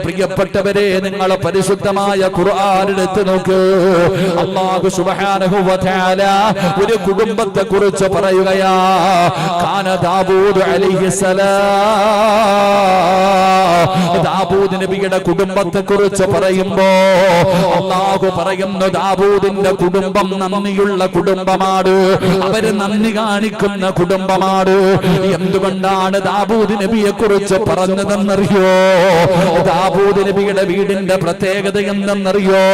പ്രിയപ്പെട്ടവരെ, നിങ്ങൾ പരിശുദ്ധമായ ഖുർആൻ എടുത്ത് നോക്ക്. അല്ലാഹു സുബ്ഹാനഹു വ തആല ഒരു കുടുംബത്തെ കുറിച്ച് പറയുകയാ. കാന ദാവൂദ് അലൈഹിസ്സലാം. ദാവൂദ് നബിയുടെ കുടുംബത്തെ കുറിച്ച് പറയുമ്പോ അല്ലാഹു പറയുന്നു, ദാവൂദിന്റെ കുടുംബം നന്ദിയുള്ള കുടുംബമാണ്, അവര് നന്ദി കാണിക്കുന്ന കുടുംബമാണ്. എന്തുകൊണ്ടാണ് ദാവൂദ് നബിയെ കുറിച്ച് പറഞ്ഞതെന്നറിയോ? ദാവൂദ് നബിയുടെ വീടിന്റെ പ്രത്യേകത എന്തെന്നറിയോ?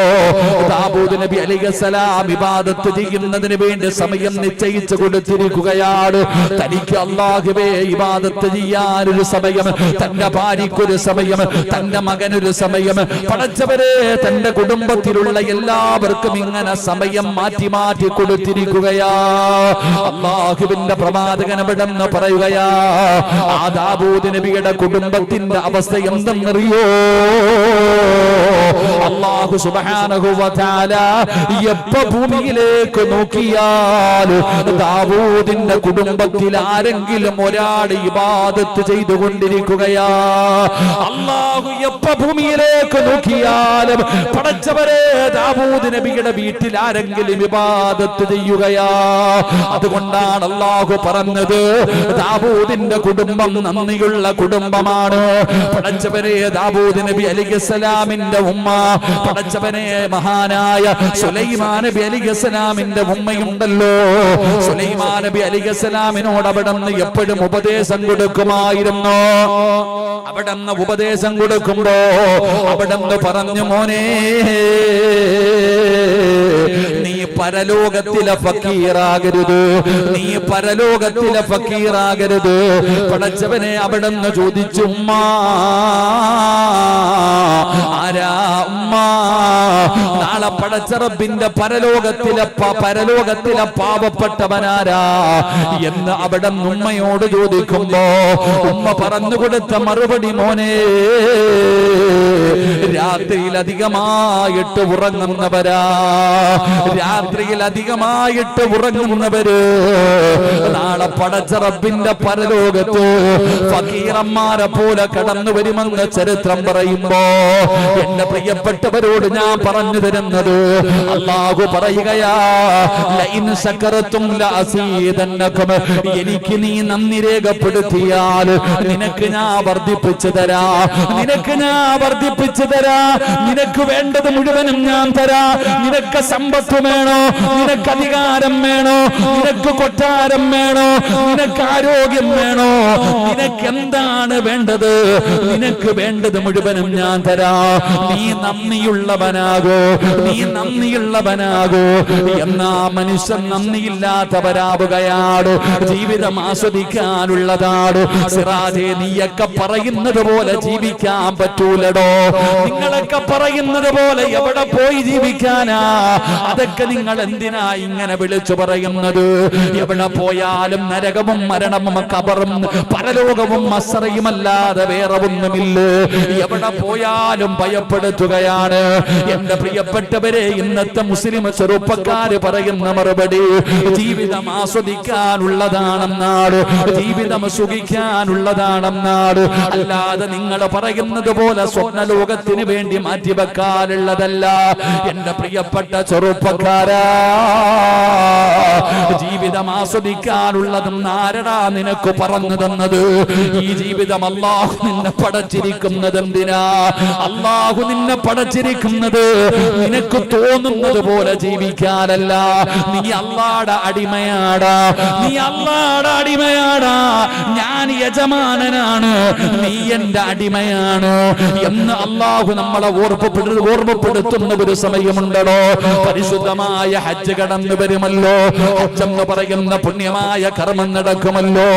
ദാവൂദ് നബി അലൈഹിസ്സലാം ഇബാദത്ത് ചെയ്യുന്നതിന് വേണ്ടി സമയം നിശ്ചയിച്ചു കൊടുത്തിരിക്കുകയാണ്. തനിക്ക് അല്ലാഹുവേ ഇബാദത്ത് ചെയ്യാനൊരു സമയം, തന്റെ ഭാര്യയ്ക്കൊരു സമയം, തന്റെ മകനൊരു സമയം, പടച്ചവരെ തന്റെ കുടുംബത്തിലുള്ള എല്ലാവർക്കും ഇങ്ങനെ സമയം മാറ്റി മാറ്റി കൊടുത്തിരിക്കുകയാ. അല്ലാഹുവിന്റെ പ്രവാചകൻ ഇവിടെന്ന് പറയുകയാ, ആ ദാവൂദ് നബിയുടെ കുടുംബത്തിന്റെ അവസ്ഥ എന്തെന്നറിയോ? അല്ലാഹു സുബ്ഹാനഹു വ തആല എപ്പോ ഭൂമിയിലേക്ക് നോക്കിയാൽ ദാവൂദിന്റെ കുടുംബത്തിൽ ആരെങ്കിലും ഒരാൾ ഇബാദത്ത് ചെയ്തുകൊണ്ടിരിക്കുകയാ. അല്ലാഹു എപ്പോ ഭൂമിയിലേക്ക് നോക്കിയാലും പടച്ചവരെ ദാവൂദ് നബിയുടെ വീട്ടിൽ ആരെങ്കിലും ഇബാദത്ത് ചെയ്യുകയാ. അതുകൊണ്ടാണ് അല്ലാഹു പറഞ്ഞത്, ദാവൂദിന്റെ കുടുംബം നന്ദിയുള്ള കുടുംബമാണ്. പടച്ചവരെ ദാവൂദ് നബി അലൈഹിസ്സലാമിന്റെ ഉമ്മ, പടച്ചവനെ മഹാനായ സുലൈമാൻ നബി അലൈഹിസ്സലാമിന്റെ ഉമ്മയുണ്ടല്ലോ, സുലൈമാൻ നബി അലൈഹിസ്സലാമിനോട് അവിടുന്ന് എപ്പോഴും ഉപദേശം കൊടുക്കുമായിരുന്നു. അവിടുന്ന് ഉപദേശം കൊടുക്കുമ്പോ അവിടുന്ന് പറഞ്ഞു, മോനെ നീ പരലോകത്തിലെ ഫക്കീറാകരുത്, നീ പരലോകത്തിലെ ഫക്കീറാകരുത്. പടച്ചവനെ അവിടുന്ന് ചോദിച്ചു, ഉമ്മ ആരാ ഉമ്മ? നാളെ പടച്ച റബ്ബിന്റെ പരലോകത്തിലെ പാവപ്പെട്ടവനാരാ എന്ന് അവിടെ ഉമ്മയോട് ചോദിക്കുമ്പോ ഉമ്മ പറഞ്ഞു കൊടുത്ത മറുപടി, മോനെ രാത്രിയിൽ അധികമായിട്ട് ഉറങ്ങുന്നവരാ, രാത്രിയിൽ അധികമായിട്ട് ഉറങ്ങുന്നവര് നാളെ പടച്ച റബ്ബിന്റെ പരലോകത്ത് ഫക്കീറന്മാരെ പോലെ കടന്നു വരുമെന്ന് ചരിത്രം പറയുമ്പോ എന്റെ പ്രിയപ്പെട്ടവരോട് ഞാൻ പറഞ്ഞു തരുന്നത്, അല്ലാഹു പറയുകയാ, ലഇൻ ശകറതും ലഅസീദന്നകും. എനിക്ക് നീ നന്ദി രേഖപ്പെടുത്തിയാൽ നിനക്ക് ഞാൻ വർദ്ധിപ്പിച്ചു തരാ, നിനക്ക് ഞാൻ വർദ്ധിപ്പിച്ചു തരാ. നിനക്ക് വേണ്ടത് മുഴുവനും ഞാൻ തരാ. നിനക്ക് സമ്പത്ത് വേണോ? നിനക്ക് അധികാരം വേണോ? നിനക്ക് കൊട്ടാരം വേണോ? നിനക്ക് ആരോഗ്യം വേണോ? നിനക്ക് എന്താണ് വേണ്ടത്? നിനക്ക് വേണ്ടത് മുഴുവനും ഞാൻ തരാ. നീ നന്ദിയുള്ളവനാകോ, നീ നന്ദിയുള്ളവനാകോ. എന്നാ മനുഷ്യൻ നന്ദിയില്ലാത്തവരാവുകയാണ്. ജീവിതം ആസ്വദിക്കാനുള്ളതാണ്. സിറാജേ, നീയൊക്കെ പറയുന്നത് പോലെ ജീവിക്കാൻ പറ്റൂലടോ. നിങ്ങളൊക്കെ പറയുന്നത് പോലെ എവിടെ പോയി ജീവിക്കാനാ? അതൊക്കെ നിങ്ങൾ എന്തിനാ ഇങ്ങനെ വിളിച്ചു പറയുന്നത്? എവിടെ പോയാലും നരകവും മരണവും ഖബറും പരലോകവും മസ്റയുമല്ലാതെ വേറെ ഒന്നുമില്ല. എവിടെ പോയാലും ഭയപ്പെടുത്തുകയാണ്. എന്റെ പ്രിയപ്പെട്ടവരെ, ഇന്നത്തെ മുസ്ലിം ചെറുപ്പക്കാര് പറയുന്ന മറുപടി, ജീവിതം ആസ്വദിക്കാനുള്ളതാണെന്നാണ്, ജീവിതം സുഖിക്കാനുള്ളതാണെന്നാണ്. അല്ലാതെ നിങ്ങൾ പറയുന്നത് പോലെ സ്വപ്നലോകത്തിന് വേണ്ടി മാറ്റിവെക്കാനുള്ളതല്ല. എന്റെ പ്രിയപ്പെട്ട ചെറുപ്പക്കാരാ, ജീവിതം ആസ്വദിക്കാനുള്ളതും ആരടാ നിനക്ക് പറഞ്ഞു തന്നത്? ഈ ജീവിതം അല്ലാഹു നിന്നെ പടച്ചിരിക്കുന്നത് എന്തിനാ? അല്ലാഹു നിന്നെ പടച്ചിരിക്കുന്നത് നിനക്ക് തോന്നുന്നത് പോലെ ജീവിക്കാനല്ല. നീ അല്ലാഹുടെ അടിമയാടാ, നീ അല്ലാഹുടെ അടിമയാടാ. ഞാൻ യജമാനനാണ്, നീ എന്റെ അടിമയാണ് എന്ന് അല്ലാഹു നമ്മളെ ഓർമ്മപ്പെടുത്തുന്ന ഒരു സമയമുണ്ടല്ലോ. പരിശുദ്ധമായ ഹജ്ജ് കടന്നു വരുമല്ലോ. ഹജ്ജ് എന്ന് പറയുന്ന പുണ്യമായ കർമ്മം നടക്കുമല്ലോ.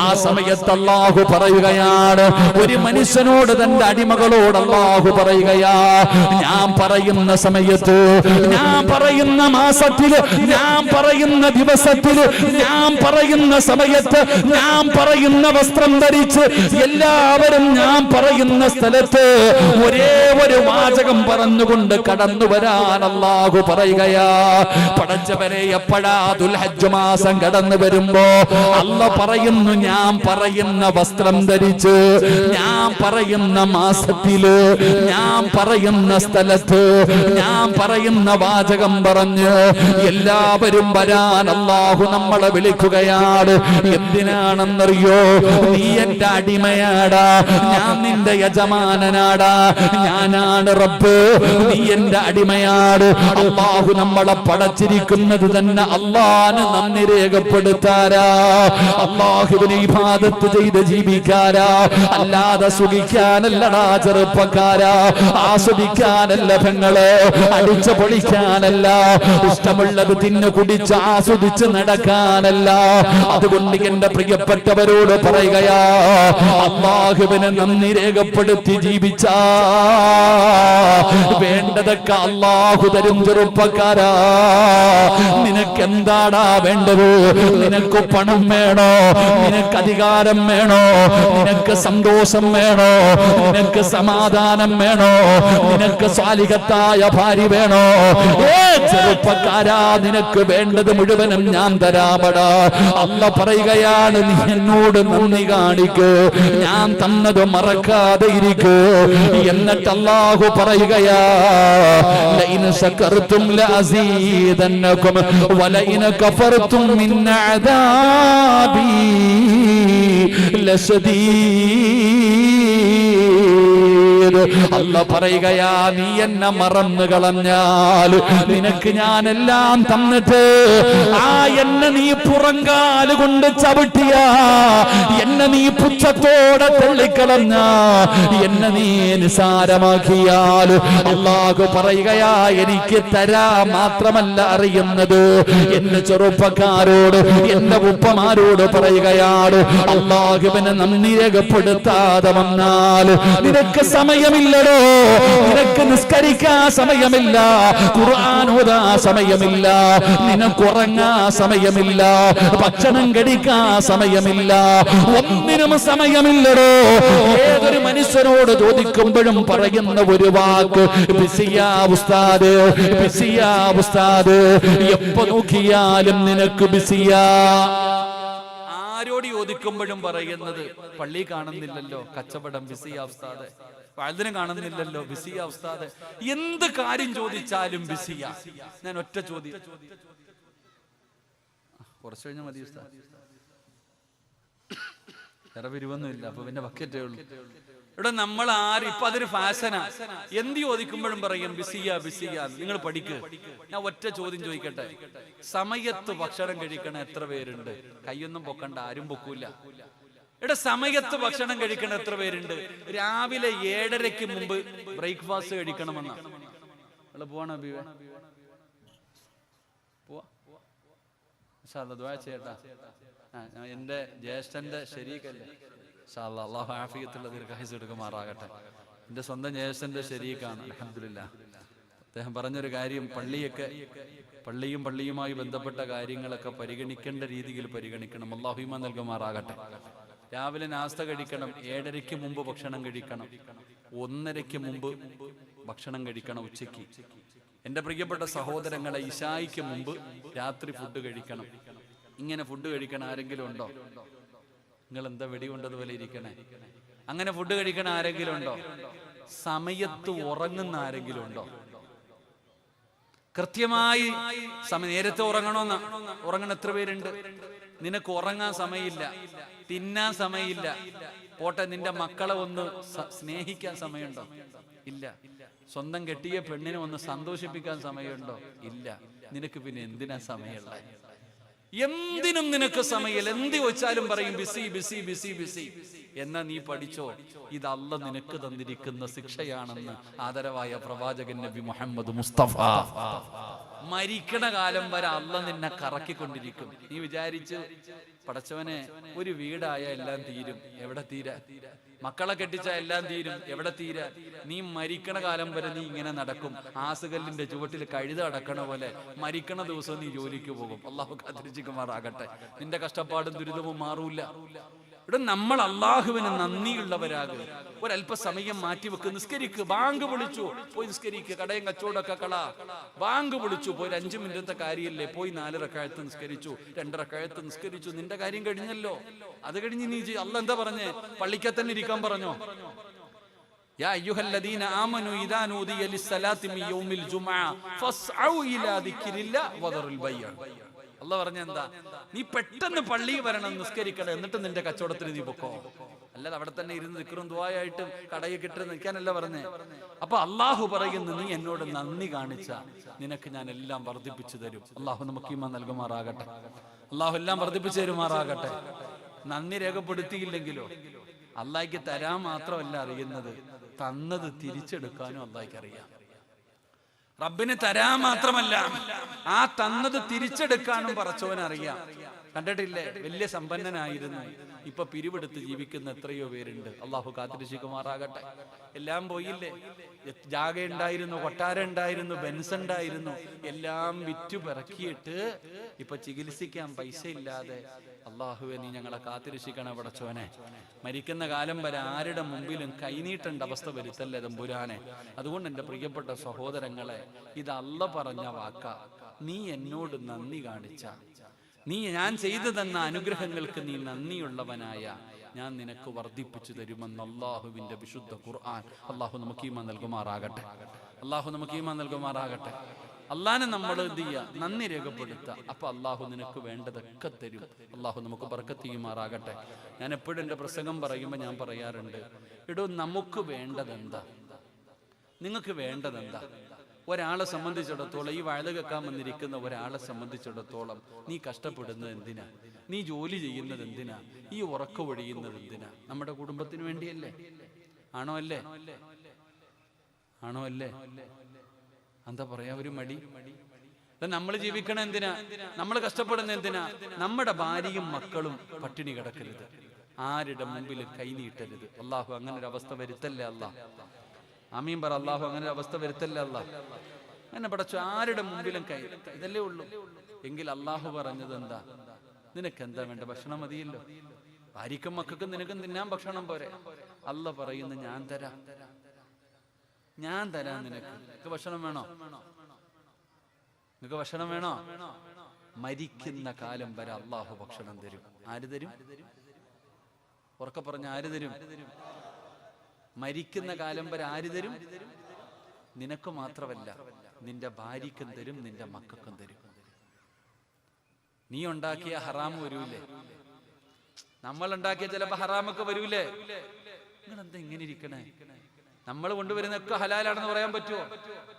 ആ സമയത്ത് അല്ലാഹു പറയുകയാണ്, ഒരു മനുഷ്യനോട് തന്റെ അടിമകളോട് അല്ലാഹു പറയുകയാ, ഞാൻ പറയുന്ന സമയത്ത്, ഞാൻ പറയുന്ന മാസത്തില്, ഞാൻ പറയുന്ന ദിവസത്തില്, ഞാൻ പറയുന്ന സമയത്ത്, ഞാൻ പറയുന്ന വസ്ത്രം ധരിച്ച് എല്ലാവരും ഞാൻ പറയുന്ന സ്ഥലത്ത് ഒരേ ഒരു വാചകം പറഞ്ഞുകൊണ്ട് കടന്നു വരാൻ അല്ലാഹു പറയുകയാ. പടച്ചവനെ എപ്പോഴാ ദുൽഹജ്ജ് മാസം കടന്നു വരുമ്പോ അല്ലാഹു പറയുന്നു, ഞാൻ പറയുന്ന വസ്ത്രം ധരിച്ച്, ഞാൻ പറയുന്ന മാസത്തില്, ഞാൻ പറയുന്ന സ്ഥലത്ത്, ഞാൻ പറയുന്ന വാചകം പറഞ്ഞ് എല്ലാവരും വരാൻ അല്ലാഹു നമ്മളെ വിളിക്കുകയാണ്. എന്തിനാണെന്നറിയോ? നീ എന്റെ അടിമയാടാ, ഞാൻ നിന്റെ യജമാനനാടാ, ഞാനാണ് റബ്ബ്, നീ എന്റെ അടിമയാണ്. അല്ലാഹു നമ്മളെ പടച്ചിരിക്കുന്നത് തന്നെ അല്ലാഹുവിന് നന്ദി രേഖപ്പെടുത്താരാ, അല്ലാഹുവിനെ ഇബാദത്ത് ചെയ്ത് ജീവിക്കാരാ, അല്ലാതെ സുഖിക്കാനല്ലടാ ചെറുപ്പക്കാരാ, ആസ്വദിക്കാനല്ല പെങ്ങളെ, അടിച്ചു പൊളിക്കാനല്ല, ഇഷ്ടമുള്ളത് തിന്നു കുടിച്ച് ആസ്വദിച്ച് നടക്കാനല്ല. അതുകൊണ്ട് എന്റെ പ്രിയപ്പെട്ടവരോട് പറയുകയാ, അല്ലാഹുവിനെ നന്ദി രേഖപ്പെടുത്തി ജീവിച്ചാ വേണ്ടതൊക്കെ അല്ലാഹു തരും ചെറുപ്പക്കാരാ. നിനക്ക് എന്താടാ വേണ്ടത്? നിനക്ക് പണം വേണോ? നിനക്ക് അധികാരം വേണോ? നിനക്ക് സന്തോഷം വേണോ? നിനക്ക് സമാധാനം വേണോ? നിനക്ക് സാലിഹത്തായ ഭാര്യ വേണോ? ചെറുപ്പക്കാരാ, നിനക്ക് വേണ്ടത് മുഴുവനും ഞാൻ തരാമടാ. അല്ലാഹു പറയുകയാണ്, നീ എന്നോട് നന്ദി കാണിക്ക്, ഞാൻ തന്നത് മറക്കാതെ ഇരിക്കൂ. എന്നിട്ട് അല്ലാഹു പറയുകയാ, ലഇൻ ശകർതും ലഅസീദന്നകും വലഇൻ കഫർതും മിൻ അദാബി ലശദീദ്. അല്ലാഹു പറയുകയാ, നീ എന്നെ മറന്നു കളഞ്ഞാൽ നിനക്ക് ഞാൻ എല്ലാം തന്നിട്ട് എന്നെ നീ പുറങ്കാല് കൊണ്ട് ചവിട്ടിയ, എന്നെ നീ പുച്ഛത്തോടെ തള്ളിക്കളഞ്ഞ, എന്നെ നീ നിസാരമാക്കിയാൽ അല്ലാഹു പറയുകയാ, എനിക്ക് തരാ മാത്രമല്ല അറിയുന്നത്. എന്റെ ചെറുപ്പക്കാരോട്, എന്റെ ഉപ്പമാരോട് പറയുകയാണ്, അല്ലാഹുവിനെ നന്ദി രേഖപ്പെടുത്താതെ വന്നാൽ നിനക്ക് സമയമില്ലടോ, നിനക്ക് നിസ്കരിക്കാൻ സമയമില്ല, ഖുർആൻ ഓതാൻ സമയമില്ല, നിനക്ക് ഉറങ്ങാൻ സമയമില്ല, ഭക്ഷണം കഴിക്കാൻ സമയമില്ല, ഒന്നിനും സമയമില്ലടോ. ഏതൊരു മനുഷ്യനോട് ചോദിക്കുമ്പോഴും പറയുന്ന ഒരു വാക്ക്, ബിസിയാ ഉസ്താദ്, ബിസിയാ ഉസ്താദ്, എപ്പോ നോക്കിയാലും നിനക്ക് ബിസിയാ. ആരോട് ചോദിക്കുമ്പോഴും പറയുന്നത്, പള്ളി കാണുന്നില്ലല്ലോ, കച്ചവടം ബിസിയാ ഉസ്താദ്, വഅദിനെ കാണുന്നില്ലല്ലോ, ബിസിയാ ഉസ്താദ്, എന്ത് കാര്യം ചോദിച്ചാലും ബിസിയാ. ഞാൻ ഒറ്റ ചോദ്യം, കുറച്ച് കഴിഞ്ഞാൽ മതി ഉസ്താദ്, വേറെ പിരിവൊന്നുമില്ല, അപ്പൊ പിന്നെ ബക്കറ്റേ ഉള്ളൂ. ഇവിടെ നമ്മൾ ആര് ഇപ്പൊ അതൊരു ഫാഷനാ, എന്ത് ചോദിക്കുമ്പോഴും പറയും ബിസിയാ ബിസിയാ. നിങ്ങൾ പഠിക്ക്. ഞാൻ ഒറ്റ ചോദ്യം ചോദിക്കട്ടെ, സമയത്ത് ഭക്ഷണം കഴിക്കണ എത്ര പേരുണ്ട്? കൈയൊന്നും പൊക്കണ്ട, ആരും പൊക്കൂല. ഇവിടെ സമയത്ത് ഭക്ഷണം കഴിക്കണ എത്ര പേരുണ്ട്? രാവിലെ 7:30 മുമ്പ് ബ്രേക്ക്ഫാസ്റ്റ് കഴിക്കണമെന്നാ. പോവാണോ ബീവ? പോവാ ചേട്ടാ, എന്റെ ജ്യേഷ്ഠന്റെ ശരീക്കല്ലേ, അല്ലാഹു ആഫിയത്തുള്ള ദീർഘായുസ്സ് കൊടുക്കുമാറാകട്ടെ. എന്റെ സ്വന്തം ജ്യേഷ്ഠന്റെ ശരീക്കാണ്, അൽഹംദുലില്ലാഹ്. അദ്ദേഹം പറഞ്ഞൊരു കാര്യം, പള്ളിയും പള്ളിയുമായി ബന്ധപ്പെട്ട കാര്യങ്ങളൊക്കെ പരിഗണിക്കേണ്ട രീതിയിൽ പരിഗണിക്കണം. അല്ലാഹു ഈമാൻ നൽകുമാറാകട്ടെ. രാവിലെ നാസ്ത കഴിക്കണം, 7:30 മുമ്പ് ഭക്ഷണം കഴിക്കണം, 1:30 മുമ്പ് ഭക്ഷണം കഴിക്കണം ഉച്ചയ്ക്ക്. എന്റെ പ്രിയപ്പെട്ട സഹോദരങ്ങളെ, ഇശായിക്ക് മുമ്പ് രാത്രി ഫുഡ് കഴിക്കണം. ഇങ്ങനെ ഫുഡ് കഴിക്കണ ആരെങ്കിലും ഉണ്ടോ? നിങ്ങൾ എന്താ വെടികൊണ്ടതുപോലെ ഇരിക്കണേ? അങ്ങനെ ഫുഡ് കഴിക്കണ ആരെങ്കിലും ഉണ്ടോ? സമയത്ത് ഉറങ്ങുന്ന ആരെങ്കിലും ഉണ്ടോ? കൃത്യമായി നേരത്തെ ഉറങ്ങണമെന്ന ഉറങ്ങണ എത്ര പേരുണ്ട്? നിനക്ക് ഉറങ്ങാൻ സമയമില്ല, തിന്നാൻ സമയമില്ല, പോട്ടെ നിന്റെ മക്കളെ ഒന്ന് സ്നേഹിക്കാൻ സമയമുണ്ടോ? ഇല്ല. സ്വന്തം കെട്ടിയ പെണ്ണിനെ ഒന്ന് സന്തോഷിപ്പിക്കാൻ സമയമുണ്ടോ? ഇല്ല. നിനക്ക് പിന്നെ എന്തിനാ സമയമുള്ള? എന്തിനും നിനക്ക് സമയമില്ല. എന്ത് ചോദിച്ചാലും പറയും ബിസി ബിസി ബിസി ബിസി. എന്നാ നീ പഠിച്ചോ, ഇത് അല്ലാഹ് നിനക്ക് തന്നിരിക്കുന്ന ശിക്ഷയാണെന്ന് ആദരവായ പ്രവാചകൻ നബി മുഹമ്മദ് മുസ്തഫ. മരിക്കണ കാലം വരെ അല്ലാഹ് നിന്നെ കറക്കിക്കൊണ്ടിരിക്കും. നീ വിചാരിച്ച് പടച്ചവനെ, ഒരു വീടായ എല്ലാം തീരും, എവിടെ തീരാ? മക്കളെ കെട്ടിച്ച എല്ലാം തീരും, എവിടെ തീരാ? നീ മരിക്കണ കാലം വരെ നീ ഇങ്ങനെ നടക്കും. ആസുകല്ലിന്റെ ചുവട്ടിൽ കഴുത അടക്കണ പോലെ മരിക്കണ ദിവസം നീ ജോലിക്ക് പോകും. അല്ലാഹു കാത്തിരിക്കുമാറാകട്ടെ. നിന്റെ കഷ്ടപ്പാടും ദുരിതവും മാറൂല. ഇവിടെ നമ്മൾ അള്ളാഹുവിന് നന്ദിയുള്ളവരാകുക. ഒരല്പസമയം മാറ്റിവെക്ക്, നിസ്കരിക്ക്. ബാങ്ക് വിളിച്ചു, പോയി നിസ്കരിക്ക്. കടയും കച്ചവടമൊക്കെ കള. ബാങ്ക് വിളിച്ചു, പോയി 5 മിനിറ്റത്തെ കാര്യമല്ലേ, പോയി 4 റക്അത്ത് നിസ്കരിച്ചു, 2 റക്അത്ത് നിസ്കരിച്ചു. നിന്റെ കാര്യം കഴിഞ്ഞല്ലോ. അത് കഴിഞ്ഞ് നീ അള്ളാഹ് എന്താ പറഞ്ഞേ? പള്ളിക്കകത്ത് തന്നെ ഇരിക്കാൻ പറഞ്ഞോ? യാ അയ്യുഹല്ലദീന ആമനു ഇദാ നൂദിയ ലിസ്സലാത്തി മിൻ യൗമിൽ ജുമുഅ ഫസ്ഔ ഇലാ ദിക്രില്ലാഹി വദറുൽ ബൈഅ. അള്ളാഹ് പറഞ്ഞ എന്താ? നീ പെട്ടെന്ന് പള്ളിയിൽ വരണം, നിസ്കരിക്കണം, എന്നിട്ട് നിന്റെ കച്ചവടത്തിന് നീ പൊക്കോ. അല്ലാതെ അവിടെ തന്നെ ഇരുന്ന് ദിക്റും ദുആയായിട്ടും കടയിൽ കിട്ടി നിൽക്കാനല്ല പറഞ്ഞേ. അപ്പൊ അള്ളാഹു പറയുന്നു, നീ എന്നോട് നന്ദി കാണിച്ച നിനക്ക് ഞാൻ എല്ലാം വർദ്ധിപ്പിച്ചു തരും. അള്ളാഹു നമുക്ക് ഈമാൻ നൽകുമാറാകട്ടെ. അള്ളാഹു എല്ലാം വർദ്ധിപ്പിച്ചു തരുമാറാകട്ടെ. നന്ദി രേഖപ്പെടുത്തിയില്ലെങ്കിലോ അള്ളാഹിക്ക് തരാൻ മാത്രമല്ല അറിയുന്നത്, തന്നത് തിരിച്ചെടുക്കാനും അള്ളാഹിക്ക് അറിയാം. റബ്ബിന് തരാൻ മാത്രമല്ല, ആ തന്നത് തിരിച്ചെടുക്കാനും പടച്ചവനറിയാം. കണ്ടിട്ടില്ലേ? വലിയ സമ്പന്നനായിരുന്നു, ഇപ്പൊ പിരിവെടുത്ത് ജീവിക്കുന്ന എത്രയോ പേരുണ്ട്. അള്ളാഹു കാത്തിരക്ഷിക്കുമാറാകട്ടെ. എല്ലാം പോയില്ലേ? ജാഗ ഉണ്ടായിരുന്നു, കൊട്ടാര ഉണ്ടായിരുന്നു, ബെൻസ് ഉണ്ടായിരുന്നു, എല്ലാം വിറ്റു പിറക്കിയിട്ട് ഇപ്പൊ ചികിത്സിക്കാൻ പൈസ ഇല്ലാതെ. അള്ളാഹുവെ, നീ ഞങ്ങളെ കാത്തിരക്ഷിക്കണം പടച്ചോനെ. മരിക്കുന്ന കാലം വരെ ആരുടെ മുമ്പിലും കൈനീട്ടേണ്ട അവസ്ഥ വരുത്തല്ലേ തമ്പുരാനെ. അതുകൊണ്ട് എൻ്റെ പ്രിയപ്പെട്ട സഹോദരങ്ങളെ, ഇത് അള്ളാഹ് പറഞ്ഞ വാക്ക. നീ എന്നോട് നന്ദി കാണിച്ച, നീ ഞാൻ ചെയ്തു തന്ന അനുഗ്രഹങ്ങൾക്ക് നീ നന്ദിയുള്ളവനായ ഞാൻ നിനക്ക് വർദ്ധിപ്പിച്ചു തരുമെന്ന് അള്ളാഹുവിന്റെ വിശുദ്ധ ഖുർആൻ. അള്ളാഹു നമുക്ക് ഈമാൻ നൽകുമാറാകട്ടെ. അള്ളാഹു നമുക്ക് ഈമാൻ നൽകുമാറാകട്ടെ. അള്ളാഹിനെ നമ്മൾ എന്ത് ചെയ്യുക? നന്ദി രേഖപ്പെടുത്തുക. അപ്പൊ അള്ളാഹു നിനക്ക് വേണ്ടതൊക്കെ തരും. അള്ളാഹു നമുക്ക് ബർക്കത്ത് ചെയ്യുമാറാകട്ടെ. ഞാൻ എപ്പോഴും എൻ്റെ പ്രസംഗം പറയുമ്പോൾ ഞാൻ പറയാറുണ്ട്, എടോ നമുക്ക് വേണ്ടതെന്താ? നിങ്ങൾക്ക് വേണ്ടതെന്താ? ഒരാളെ സംബന്ധിച്ചിടത്തോളം, ഈ വഴുത കേൾക്കാൻ വന്നിരിക്കുന്ന ഒരാളെ സംബന്ധിച്ചിടത്തോളം, നീ കഷ്ടപ്പെടുന്നത് എന്തിനാ? നീ ജോലി ചെയ്യുന്നത് എന്തിനാ? ഈ ഉറക്കം ഒഴിയുന്നത് എന്തിനാ? നമ്മുടെ കുടുംബത്തിന് വേണ്ടിയല്ലേ? ആണോ അല്ലേ? ആണോ അല്ലേ? എന്താ പറയാ, ഒരു മടി. നമ്മൾ ജീവിക്കണ എന്തിനാ? നമ്മൾ കഷ്ടപ്പെടുന്ന എന്തിനാ? നമ്മുടെ ഭാര്യയും മക്കളും പട്ടിണി കിടക്കരുത്, ആരുടെ മുമ്പിൽ കൈനീട്ടരുത്. അള്ളാഹു അങ്ങനെ ഒരു അവസ്ഥ വരുത്തല്ലേ അള്ളാഹ്. ആമീൻ പറ. അള്ളാഹു അങ്ങനെ ഒരു അവസ്ഥ വരുത്തല്ലേ അള്ളാഹ്. അങ്ങനെ പടച്ചു ആരുടെ മുമ്പിലും കൈ, ഇതല്ലേ ഉള്ളൂ. എങ്കിൽ അള്ളാഹു പറഞ്ഞത് എന്താ? നിനക്ക് എന്താ വേണ്ട? ഭക്ഷണം മതിയല്ലോ. ഭാര്യക്കും മക്കൾക്കും നിനക്കും തിന്നാൻ ഭക്ഷണം പോരെ. അള്ളാഹ് പറയുന്നു, ഞാൻ തരാം, ഞാൻ തരാം. നിനക്ക് ഭക്ഷണം വേണോ? നിനക്ക് ഭക്ഷണം വേണോ? മരിക്കുന്ന കാലം വരെ അള്ളാഹു ഭക്ഷണം തരും. ആര് തരും? ഉറക്കെ പറഞ്ഞ ആര് തരും? മരിക്കുന്ന കാലം വരെ ആര് തരും? നിനക്ക് മാത്രമല്ല, നിന്റെ ഭാര്യക്കും തരും, നിന്റെ മക്കൾക്കും തരും. നീ ഉണ്ടാക്കിയ ഹറാം വരൂലേ? നമ്മൾ ഉണ്ടാക്കിയ ചിലപ്പോ ഹറാമൊക്കെ വരൂലേ? നിങ്ങൾ എന്താ ഇങ്ങനെ ഇരിക്കണേ? നമ്മൾ കൊണ്ടുവരുന്നൊക്കെ ഹലാലാണെന്ന് പറയാൻ പറ്റുമോ?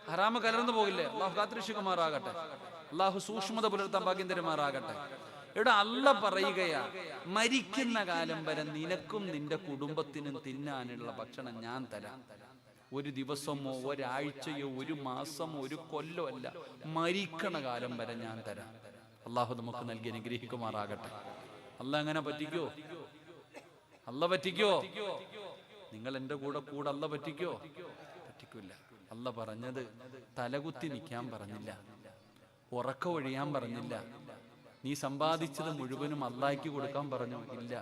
ഹറാമ് കലർന്നു പോകില്ലേ? അള്ളാഹു കാത്തിരക്ഷിക്കുമാറാകട്ടെ. അള്ളാഹു സൂക്ഷ്മത പുലർത്താൻ ഭാഗ്യം തരുമാറാകട്ടെ. ഇവിടെ അള്ളാഹ് പറയുകയാ, മരിക്കുന്ന കാലം വരെ നിനക്കും നിന്റെ കുടുംബത്തിനും തിന്നാനുള്ള ഭക്ഷണം ഞാൻ തരാം. ഒരു ദിവസമോ ഒരാഴ്ചയോ ഒരു മാസമോ ഒരു കൊല്ലോ അല്ല, മരിക്കണ കാലം വരെ ഞാൻ തരാം. അള്ളാഹു നമുക്ക് നൽകി അനുഗ്രഹിക്കുമാറാകട്ടെ. അള്ളാഹ് അങ്ങനെ പറ്റിക്കോ? അള്ളാഹ് പറ്റിക്കോ? നിങ്ങൾ എൻ്റെ കൂടെ അള്ളാഹ് പറ്റിക്കോ? പറ്റിക്കില്ല. അള്ളാഹ് പറഞ്ഞത് തലകുത്തി നിൽക്കാൻ പറഞ്ഞില്ല, ഉറക്കം ഒഴിയാൻ പറഞ്ഞില്ല, നീ സമ്പാദിച്ചത് മുഴുവനും അള്ളാഹിക്ക് കൊടുക്കാൻ പറഞ്ഞു. ഇല്ല,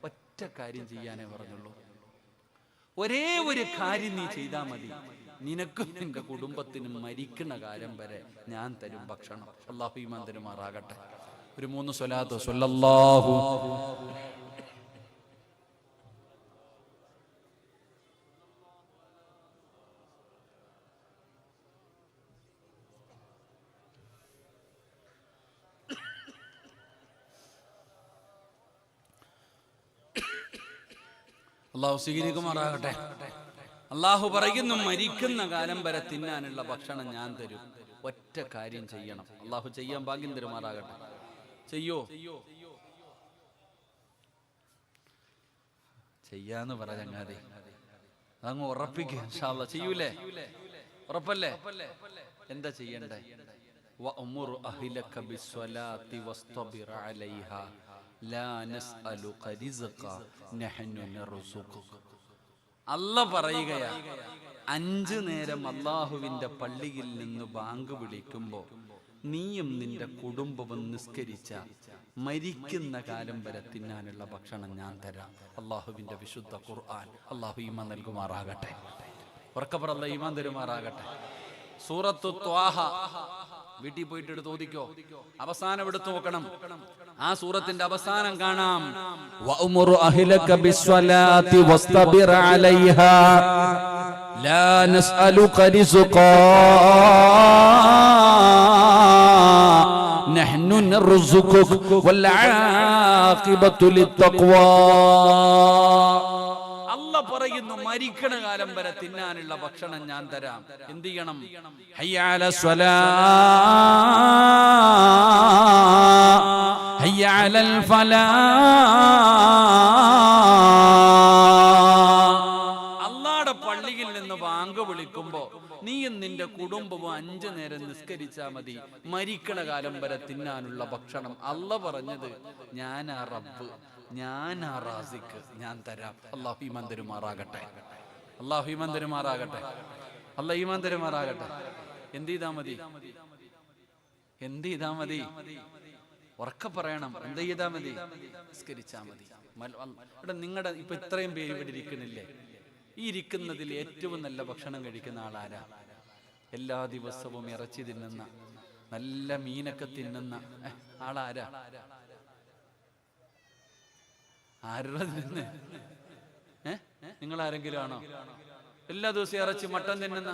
ഒറ്റ കാര്യം ചെയ്യാനേ പറഞ്ഞുള്ളൂ. ഒരേ ഒരു കാര്യം നീ ചെയ്താൽ മതി, നിനക്കും നിന്റെ കുടുംബത്തിനും മരിക്കുന്ന കാലം വരെ ഞാൻ തരും ഭക്ഷണം. അള്ളാഹു ഈമാൻ തരുമാറാകട്ടെ. ഒരു 3 സ്വലാത്ത് സ്വല്ലല്ലാഹു അള്ളാഹു സ്വീകരിക്കുമാറാകട്ടെ. അള്ളാഹു പറയുന്നു, മരിക്കുന്ന കാലം വരെ തിന്നാനുള്ള ഭക്ഷണം ഞാൻ തരും. ഒറ്റ കാര്യം ചെയ്യണം. അള്ളാഹു ചെയ്യാൻ ഭാഗ്യം തരുമാറാകട്ടെ. ചെയ്യോ? ചെയ്യാന്ന് പറ ചങ്ങാതി, അതങ്ങ് ഉറപ്പിക്കുക. ഇൻഷാ അല്ലാഹ് ചെയ്യൂലേ? ഉറപ്പല്ലേ? എന്താ ചെയ്യണ്ടേ? വഅ്മുർ അഹ്ലക ബിസ്സലാത്തി വസ്തബിർ അലൈഹാ ലാ നസ്അലുക റിസ്ഖ നഹ്നു നർസുഖുക. അല്ലാഹ് പറയുകയാ, 5 നേരം അള്ളാഹുവിന്റെ പള്ളിയിൽ നിന്ന് ബാങ്ക് വിളിക്കുമ്പോ നീയും നിന്റെ കുടുംബവും നിസ്കരിച്ച മരിക്കുന്ന കാലം വരെ തിന്നാനുള്ള ഭക്ഷണം ഞാൻ തരാം. അള്ളാഹുവിന്റെ വിശുദ്ധ ഖുർആൻ. അള്ളാഹു ഈമാൻ നൽകുമാറാകട്ടെ. ഉറക്കപ്പുറല്ല ഈമാൻ തരുമാറാകട്ടെ. സൂറത്തു ത്വാഹ വീട്ടിൽ പോയിട്ട് എടുത്ത് ഓതിക്കോ. അവസാനം എടുത്തു നോക്കണം. ആ സൂറത്തിന്റെ അവസാനം കാണാം, വഅ്മുറു അഹ്ലക ബിസ്സലാത്തി വസ്തബിർ അലൈഹാ ലാ നസ്അലുക റിസ്ഖാ നഹ്നു നർസുഖുക വൽ ആഖിബത്തു ലിത്തഖ്വാ. അല്ലാഹ് പറയുന്നു, മരിക്കണ കാലം വരെ തിന്നാനുള്ള ഭക്ഷണം ഞാൻ തരാം. എന്ത് ചെയ്യണം? ഹയ്യ അലസ് സ്വലാ ഹയ്യ അലൽ ഫലാ. അല്ലാഹുവിന്റെ പള്ളിയിൽ നിന്ന് ബാങ്ക് വിളിക്കുമ്പോ നീയും നിന്റെ കുടുംബവും 5 നേരം നിസ്കരിച്ചാ മതി. മരിക്കണ കാലം വരെ തിന്നാനുള്ള ഭക്ഷണം അല്ലാഹ് പറഞ്ഞത് ഞാനാ റബ്ബ്, ഞാനാ റാസിഖ്, ഞാൻ തരാം. അല്ലാഹു ഈമാൻ തരുമാറാകട്ടെ. അല്ലാഹു ഈമാൻ തരുമാറാകട്ടെ. അല്ലാഹു ഈമാൻ തരുമാറാകട്ടെ. എന്ത് ചെയ്താ മതി? എന്ത് ചെയ്താ മതി? ഉറക്കെ പറയണം. എന്ത് ചെയ്താ മതി? നിസ്കരിച്ചാ മതി. ഇവിടെ നിങ്ങളുടെ ഇപ്പൊ ഇത്രയും പേര് ഇവിടെ ഇരിക്കണില്ലേ? ഈ ഇരിക്കുന്നതിൽ ഏറ്റവും നല്ല ഭക്ഷണം കഴിക്കുന്ന ആളാരാ? എല്ലാ ദിവസവും ഇറച്ചി തിന്നുന്ന, നല്ല മീനൊക്കെ തിന്നുന്ന ആളാരാ? ആരുടെ തിന്ന്? നിങ്ങൾ ആരെങ്കിലും ആണോ? എല്ലാ ദിവസവും ഇറച്ചി മട്ടൻ തിന്നുന്ന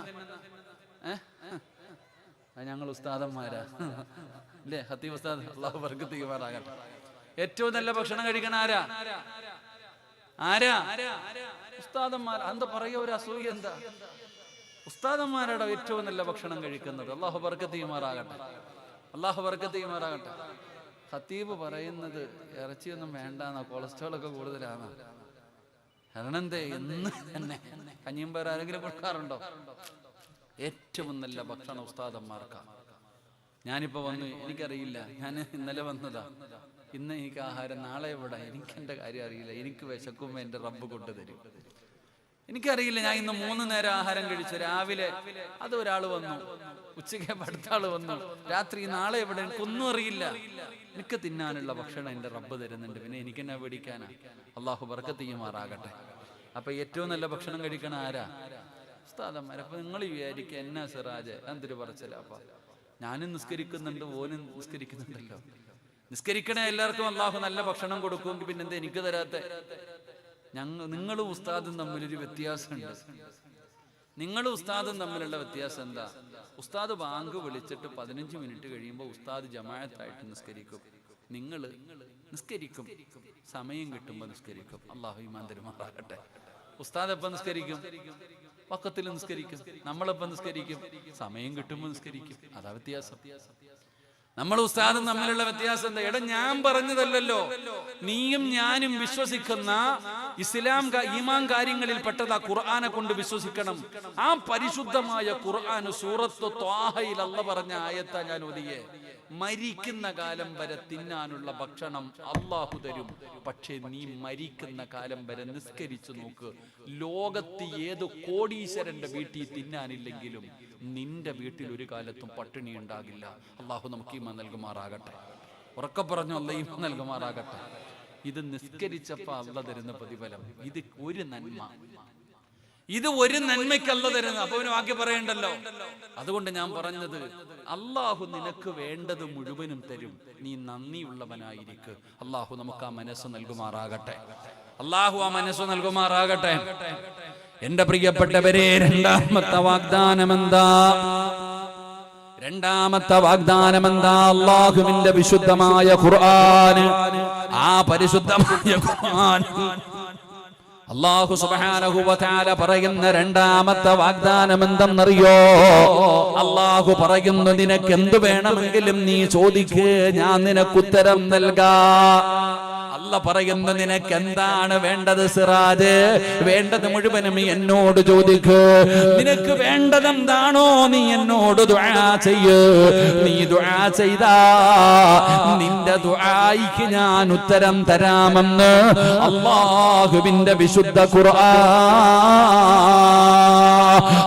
ഞങ്ങൾ ഉസ്താദന്മാരാ അല്ലേ? ഹത്തീബ് ഉസ്താദ്, അള്ളാഹു ബർക്കത്ത് ചെയ്യുമാറാകട്ടെ. ഏറ്റവും നല്ല ഭക്ഷണം കഴിക്കണ ആരാ? ആരാ? ഉസ്താദന്മാർ. എന്താ പറയുക, ഒരു അസൂയ എന്താ? ഉസ്താദന്മാരാണ് ഏറ്റവും നല്ല ഭക്ഷണം കഴിക്കുന്നത്. അള്ളാഹു ബർക്കത്ത് ചെയ്യുമാറാകട്ടെ. അള്ളാഹു ബർക്കത്ത് ചെയ്യുമാറാകട്ടെ. ഖത്തീബ് പറയുന്നത് ഇറച്ചിയൊന്നും വേണ്ടാന്നോ, കൊളസ്ട്രോൾ ഒക്കെ കൂടുതലാണോ? കാരണം എന്തേ എന്ന് തന്നെ കഞ്ഞിയും പേർ ആരെങ്കിലും കൊടുക്കാറുണ്ടോ? ഏറ്റവും നല്ല ഭക്ഷണം ഉസ്താദന്മാർക്കാണ്. ഞാനിപ്പോ വന്നു, എനിക്കറിയില്ല, ഞാൻ ഇന്നലെ വന്നതാ. ഇന്ന് എനിക്ക് ആഹാരം, നാളെ എവിടെ, എനിക്ക് എൻ്റെ കാര്യം അറിയില്ല. എനിക്ക് വിശക്കുമ്പോൾ എൻ്റെ റബ്ബ് കൊണ്ടു തരും. എനിക്കറിയില്ല. ഞാൻ ഇന്ന് 3 നേരം ആഹാരം കഴിച്ചു. രാവിലെ അത് ഒരാൾ വന്നു, ഉച്ചയ്ക്ക് അടുത്ത ആള് വന്നു, രാത്രി നാളെ എവിടെ, എനിക്കൊന്നും അറിയില്ല. എനിക്ക് തിന്നാനുള്ള ഭക്ഷണം എൻ്റെ റബ്ബ് തരുന്നുണ്ട്. പിന്നെ എനിക്കെന്നാ പേടിക്കാനാ? അള്ളാഹു ബർക്കത്ത് ചെയ്യുമാറാകട്ടെ. അപ്പൊ ഏറ്റവും നല്ല ഭക്ഷണം കഴിക്കണ ആരാ? ഉസ്താദന്മാർ. അപ്പൊ നിങ്ങൾ വിചാരിക്കുക എന്നാ സിറാജ് എന്തൊരു പറച്ചില്ല. അപ്പൊ ഞാനും നിസ്കരിക്കുന്നുണ്ട്, ഓനും നിസ്കരിക്കുന്നുണ്ടല്ലോ. നിസ്കരിക്കണ എല്ലാവർക്കും അള്ളാഹു നല്ല ഭക്ഷണം കൊടുക്കുമെങ്കിൽ പിന്നെന്താ എനിക്ക് തരാത്ത? നിങ്ങളും ഉസ്താദും തമ്മിലൊരു വ്യത്യാസമുണ്ട്. നിങ്ങളും ഉസ്താദും തമ്മിലുള്ള വ്യത്യാസം എന്താ? ഉസ്താദ് ബാങ്ക് വിളിച്ചിട്ട് 15 മിനിറ്റ് കഴിയുമ്പോൾ ഉസ്താദ് ജമാഅത്തായിട്ട് നിസ്കരിക്കും. നിങ്ങൾ നിസ്കരിക്കും, സമയം കിട്ടുമ്പോൾ നിസ്കരിക്കും. അള്ളാഹു ഈമാൻ തരുമാറാകട്ടെ. ഉസ്താദ് എപ്പം നിസ്കരിക്കും? വഖത്തിൽ നിസ്കരിക്കും. നമ്മളെപ്പം നിസ്കരിക്കും? സമയം കിട്ടുമ്പോൾ നിസ്കരിക്കും. അതാ വ്യത്യാസം. നമ്മൾ ഉസ്താദും തമ്മിലുള്ള വ്യത്യാസം എന്താ? എടാ, ഞാൻ പറഞ്ഞതല്ലോ, നീയും ഞാനും വിശ്വസിക്കുന്ന ഇസ്ലാം ഈമാൻ കാര്യങ്ങളിൽ പെട്ടതാ ഖുർആനെ കൊണ്ട് വിശ്വസിക്കണം. ആ പരിശുദ്ധമായ ഖുർആൻ സൂറത്ത് ത്വാഹയിൽ അല്ലാഹ് പറഞ്ഞ ആയത്താ ഞാൻ ഓതിയേ. മരിക്കുന്ന കാലം വരെ തിന്നാനുള്ള ഭക്ഷണം അള്ളാഹു തരും. പക്ഷേ നീ മരിക്കുന്ന കാലം വരെ നിസ്കരിച്ചു നോക്ക്. ലോകത്ത് ഏത് കോടീശ്വരന്റെ വീട്ടിൽ തിന്നാനില്ലെങ്കിലും നിന്റെ വീട്ടിൽ ഒരു കാലത്തും പട്ടിണി ഉണ്ടാകില്ല. അള്ളാഹു നമുക്ക് ഈമാൻ നൽകുമാറാകട്ടെ. ഉറക്കെ പറഞ്ഞു, അല്ലാഹു ഈമാൻ നൽകുമാറാകട്ടെ. ഇത് നിസ്കരിച്ചപ്പോ അല്ലാഹ് തരുന്ന പ്രതിഫലം. ഇത് ഒരു നന്മ, ഇത് ഒരു നന്മയ്ക്കല്ല തരുന്നത്. അപ്പൊ അവന് വാക്യം പറയണ്ടല്ലോ. അതുകൊണ്ട് ഞാൻ പറഞ്ഞത്, അള്ളാഹു നിനക്ക് വേണ്ടത് മുഴുവനും തരും. നീ നന്ദിയുള്ളവനായിരിക്കും. അള്ളാഹു നമുക്ക് ആ മനസ്സ് നൽകുമാറാകട്ടെ. അള്ളാഹു ആ മനസ്സ് നൽകുമാറാകട്ടെ. എന്റെ പ്രിയപ്പെട്ടവരെ, രണ്ടാമത്തെ വാഗ്ദാനം എന്താ? അള്ളാഹുവിന്റെ വിശുദ്ധമായ ഖുർആൻ. ആ പരിശുദ്ധമായ ഖുർആൻ അല്ലാഹു സുബ്ഹാനഹു വ തആല പറയുന്ന രണ്ടാമത്തെ വാഗ്ദാനം എന്തെന്നറിയോ? അല്ലാഹു പറയുന്നു, നിനക്ക് എന്ത് വേണമെങ്കിലും നീ ചോദിക്ക്, ഞാൻ നിനക്ക് ഉത്തരം നൽകാം. അല്ല പറയുന്നു, നിനക്ക് എന്താണ് വേണ്ടത് സിറാജ്? വേണ്ടത് മുഴുവനും എന്നോട് ചോദിക്ക്. നിനക്ക് വേണ്ടത് എന്താണോ നീ എന്നോട് ദുആ ചെയ്യ്. നീ ദുആ ചെയ്താ നിന്റെ ദുആയിക്ക് ഞാൻ ഉത്തരം തരാമെന്ന് അല്ലാഹുവിന്റെ വിശുദ്ധ ഖുർആൻ.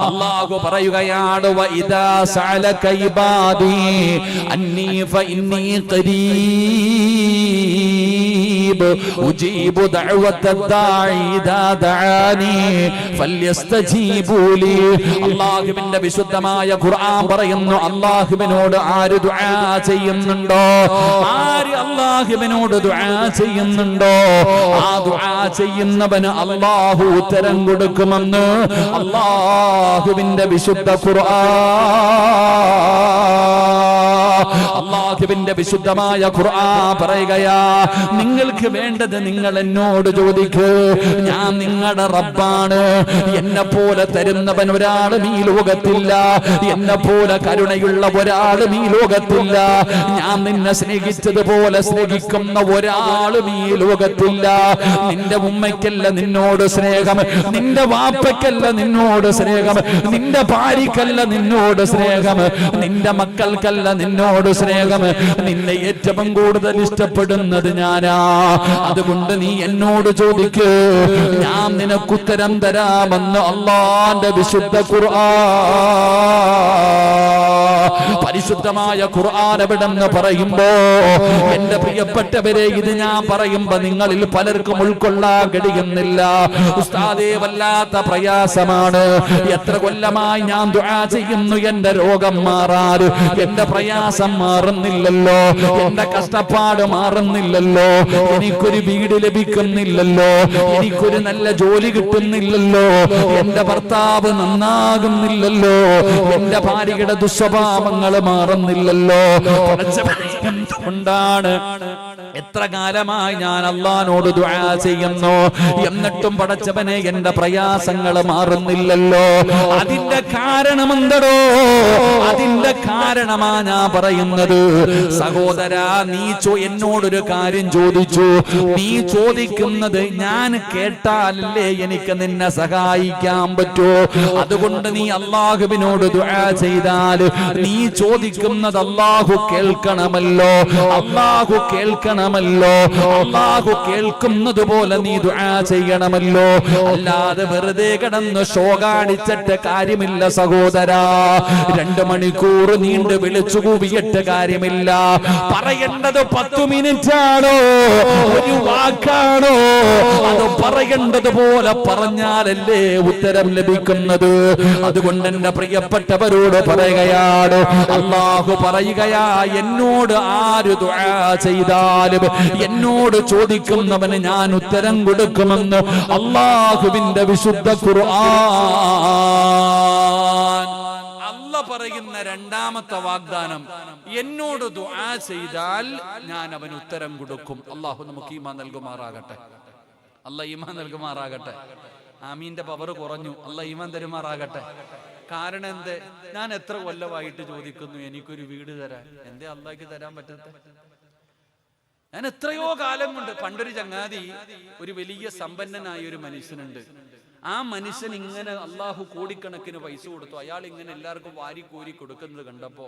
അല്ലാഹു പറയുകയാണ്, വഇദാ സഅലക ഇബാദി അന്നി ഫഇന്നി ഖരീബ് ഉജീബു ദഅവത്തദ് ദാഇ ഇദാ ദഅാനി ഫല്യസ്തജീബൂ ലി. അല്ലാഹുവിന്റെ വിശുദ്ധമായ ഖുർആൻ പറയുന്നു, അല്ലാഹുവിനോട് ആര് ദുആ ചെയ്യുന്നുണ്ടോ, ആര് അല്ലാഹുവിനോട് ദുആ ചെയ്യുന്നുണ്ടോ, ആ ദുആ ചെയ്യുന്നവന് അല്ലാഹു ഉത്തരം കൊടുക്കുമെന്ന് അല്ലാഹുവിന്റെ വിശുദ്ധ ഖുർആൻ. അല്ലാഹുവിന്റെ വിശുദ്ധമായ ഖുർആൻ പറയുകയാ, നിങ്ങൾക്ക് വേണ്ടത് നിങ്ങൾ എന്നോട് ചോദിക്ക്. ഞാൻ നിങ്ങളുടെ റബ്ബാണ്. എന്നെ പോലെ തരുന്നവൻ ഒരാളും ഈ ലോകത്തില്ല. എന്നെ പോലെ കരുണയുള്ള ഒരാളും ഈ ലോകത്തില്ല. ഞാൻ നിന്നെ സ്നേഹിച്ചതുപോലെ സ്നേഹിക്കുന്ന ഒരാളും ഈ ലോകത്തില്ല. നിന്റെ ഉമ്മയ്ക്കല്ല നിന്നോട് സ്നേഹം, നിന്റെ വാപ്പയ്ക്കല്ല നിന്നോട് സ്നേഹം, നിന്റെ ഭാര്യക്കല്ല നിന്നോട് സ്നേഹം, നിന്റെ മക്കൾക്കല്ല നിന്നോട് സ്നേഹം. നിന്നെ ഏറ്റവും കൂടുതൽ ഇഷ്ടപ്പെടുന്നത് ഞാനാ. അതുകൊണ്ട് നീ എന്നോട് ചോദിക്ക്, ഞാൻ നിനക്ക് ഉത്തരം തരാമെന്ന് അല്ലാഹുവിന്റെ വിശുദ്ധ ഖുർആൻ. പരിശുദ്ധമായ ഖുർആൻ എവിടെന്ന് പറയുമ്പോ എന്റെ പ്രിയപ്പെട്ടവരെ, ഇത് ഞാൻ പറയുമ്പോ നിങ്ങളിൽ പലർക്കും ഉൾക്കൊള്ളാൻ കഴിയുന്നില്ല. ഉസ്താദേ, വല്ലാത്ത പ്രയാസമാണ്. എത്ര കൊല്ലമായി ഞാൻ ദുആ ചെയ്യുന്നു, എന്റെ രോഗം മാറാറ്, എന്റെ പ്രയാസം മാറുന്നില്ലല്ലോ, എന്റെ കഷ്ടപ്പാട് മാറുന്നില്ലല്ലോ, എനിക്കൊരു വീട് ലഭിക്കുന്നില്ലല്ലോ, എനിക്കൊരു നല്ല ജോലി കിട്ടുന്നില്ലല്ലോ, എന്റെ ഭർത്താവ് നന്നാകുന്നില്ലല്ലോ, എന്റെ ഭാര്യയുടെ ദുസ്വഭാവങ്ങൾ മാറുന്നില്ലല്ലോ. എന്തുകൊണ്ടാണ്? എത്ര കാലമായി ഞാൻ അല്ലാഹുവോട് ദുആ ചെയ്യുന്നു, എന്നിട്ടും പടച്ചവനെ എന്റെ പ്രയാസങ്ങൾ മാറുന്നില്ലല്ലോ. അതിന്റെ കാരണം എന്തടോ? അതിന്റെ കാരണമാ ഞാൻ പറയുന്നത്. സഹോദരാ, നീ എന്നോടൊരു കാര്യം ചോദിച്ചു. നീ ചോദിക്കുന്നത് ഞാൻ കേട്ടാലല്ലേ എനിക്ക് നിന്നെ സഹായിക്കാൻ പറ്റൂ. അതുകൊണ്ട് നീ അല്ലാഹുവിനോട് ദുആ ചെയ്താൽ നീ ചോദിക്കുന്നത് അല്ലാഹു കേൾക്കണമല്ലോ. അല്ലാഹു കേൾക്കണമല്ലോ. അല്ലാഹു കേൾക്കുന്നത് പോലെ നീ ദുആ ചെയ്യണമല്ലോ. അല്ലാതെ വെറുതെ കിടന്ന് ഷോ കാണിച്ചിട്ട് കാര്യമില്ല സഹോദരാ. 2 മണിക്കൂർ നീണ്ട് വിളിച്ചു കൂവിയിട്ട് കാര്യമില്ല. പറയേണ്ടത് 10 മിനിറ്റ് ആണോ, ഒരു വാക്കാണോ? അത് പറയേണ്ടത് പോലെ പറഞ്ഞാലല്ലേ ഉത്തരം ലഭിക്കുന്നത്. അതുകൊണ്ട് എന്റെ പ്രിയപ്പെട്ടവരോട് പറയുകയാണ്, അല്ലാഹു പറയുകയാ, എന്നോട് ആര് ദുആ ചെയ്താലും എന്നോട് ചോദിക്കുന്നവന് ഞാൻ ഉത്തരം കൊടുക്കുമെന്ന് അല്ലാഹുവിന്റെ വിശുദ്ധ ഖുർആൻ. അല്ലാഹു പറയുന്ന രണ്ടാമത്തെ വാഗ്ദാനം, എന്നോട് ദുആ ചെയ്താൽ ഞാൻ അവന് ഉത്തരം കൊടുക്കും. അല്ലാഹു നമുക്ക് ഈമാൻ നൽകുമാറാകട്ടെ. അല്ലാഹ് ഈമാൻ നൽകുമാറാകട്ടെ. ആമീന്റെ പവർ കുറഞ്ഞു. അല്ലാഹ് ഈമാൻ തരുമാറാകട്ടെ. കാരണം എന്തേ? ഞാൻ എത്ര കൊല്ലമായിട്ട് ചോദിക്കുന്നു എനിക്കൊരു വീട് തരാൻ. എന്തേ അല്ലാഹ്ക്ക് തരാൻ പറ്റാത്ത? ഞാൻ എത്രയോ കാലം കൊണ്ട്, പണ്ടൊരു ചങ്ങാതി, ഒരു വലിയ സമ്പന്നനായ ഒരു മനുഷ്യനുണ്ട്. ആ മനുഷ്യൻ ഇങ്ങനെ അള്ളാഹു കോടിക്കണക്കിന് പൈസ കൊടുത്തു. അയാൾ ഇങ്ങനെ എല്ലാവർക്കും വാരിക്കോരി കൊടുക്കുന്നത് കണ്ടപ്പോ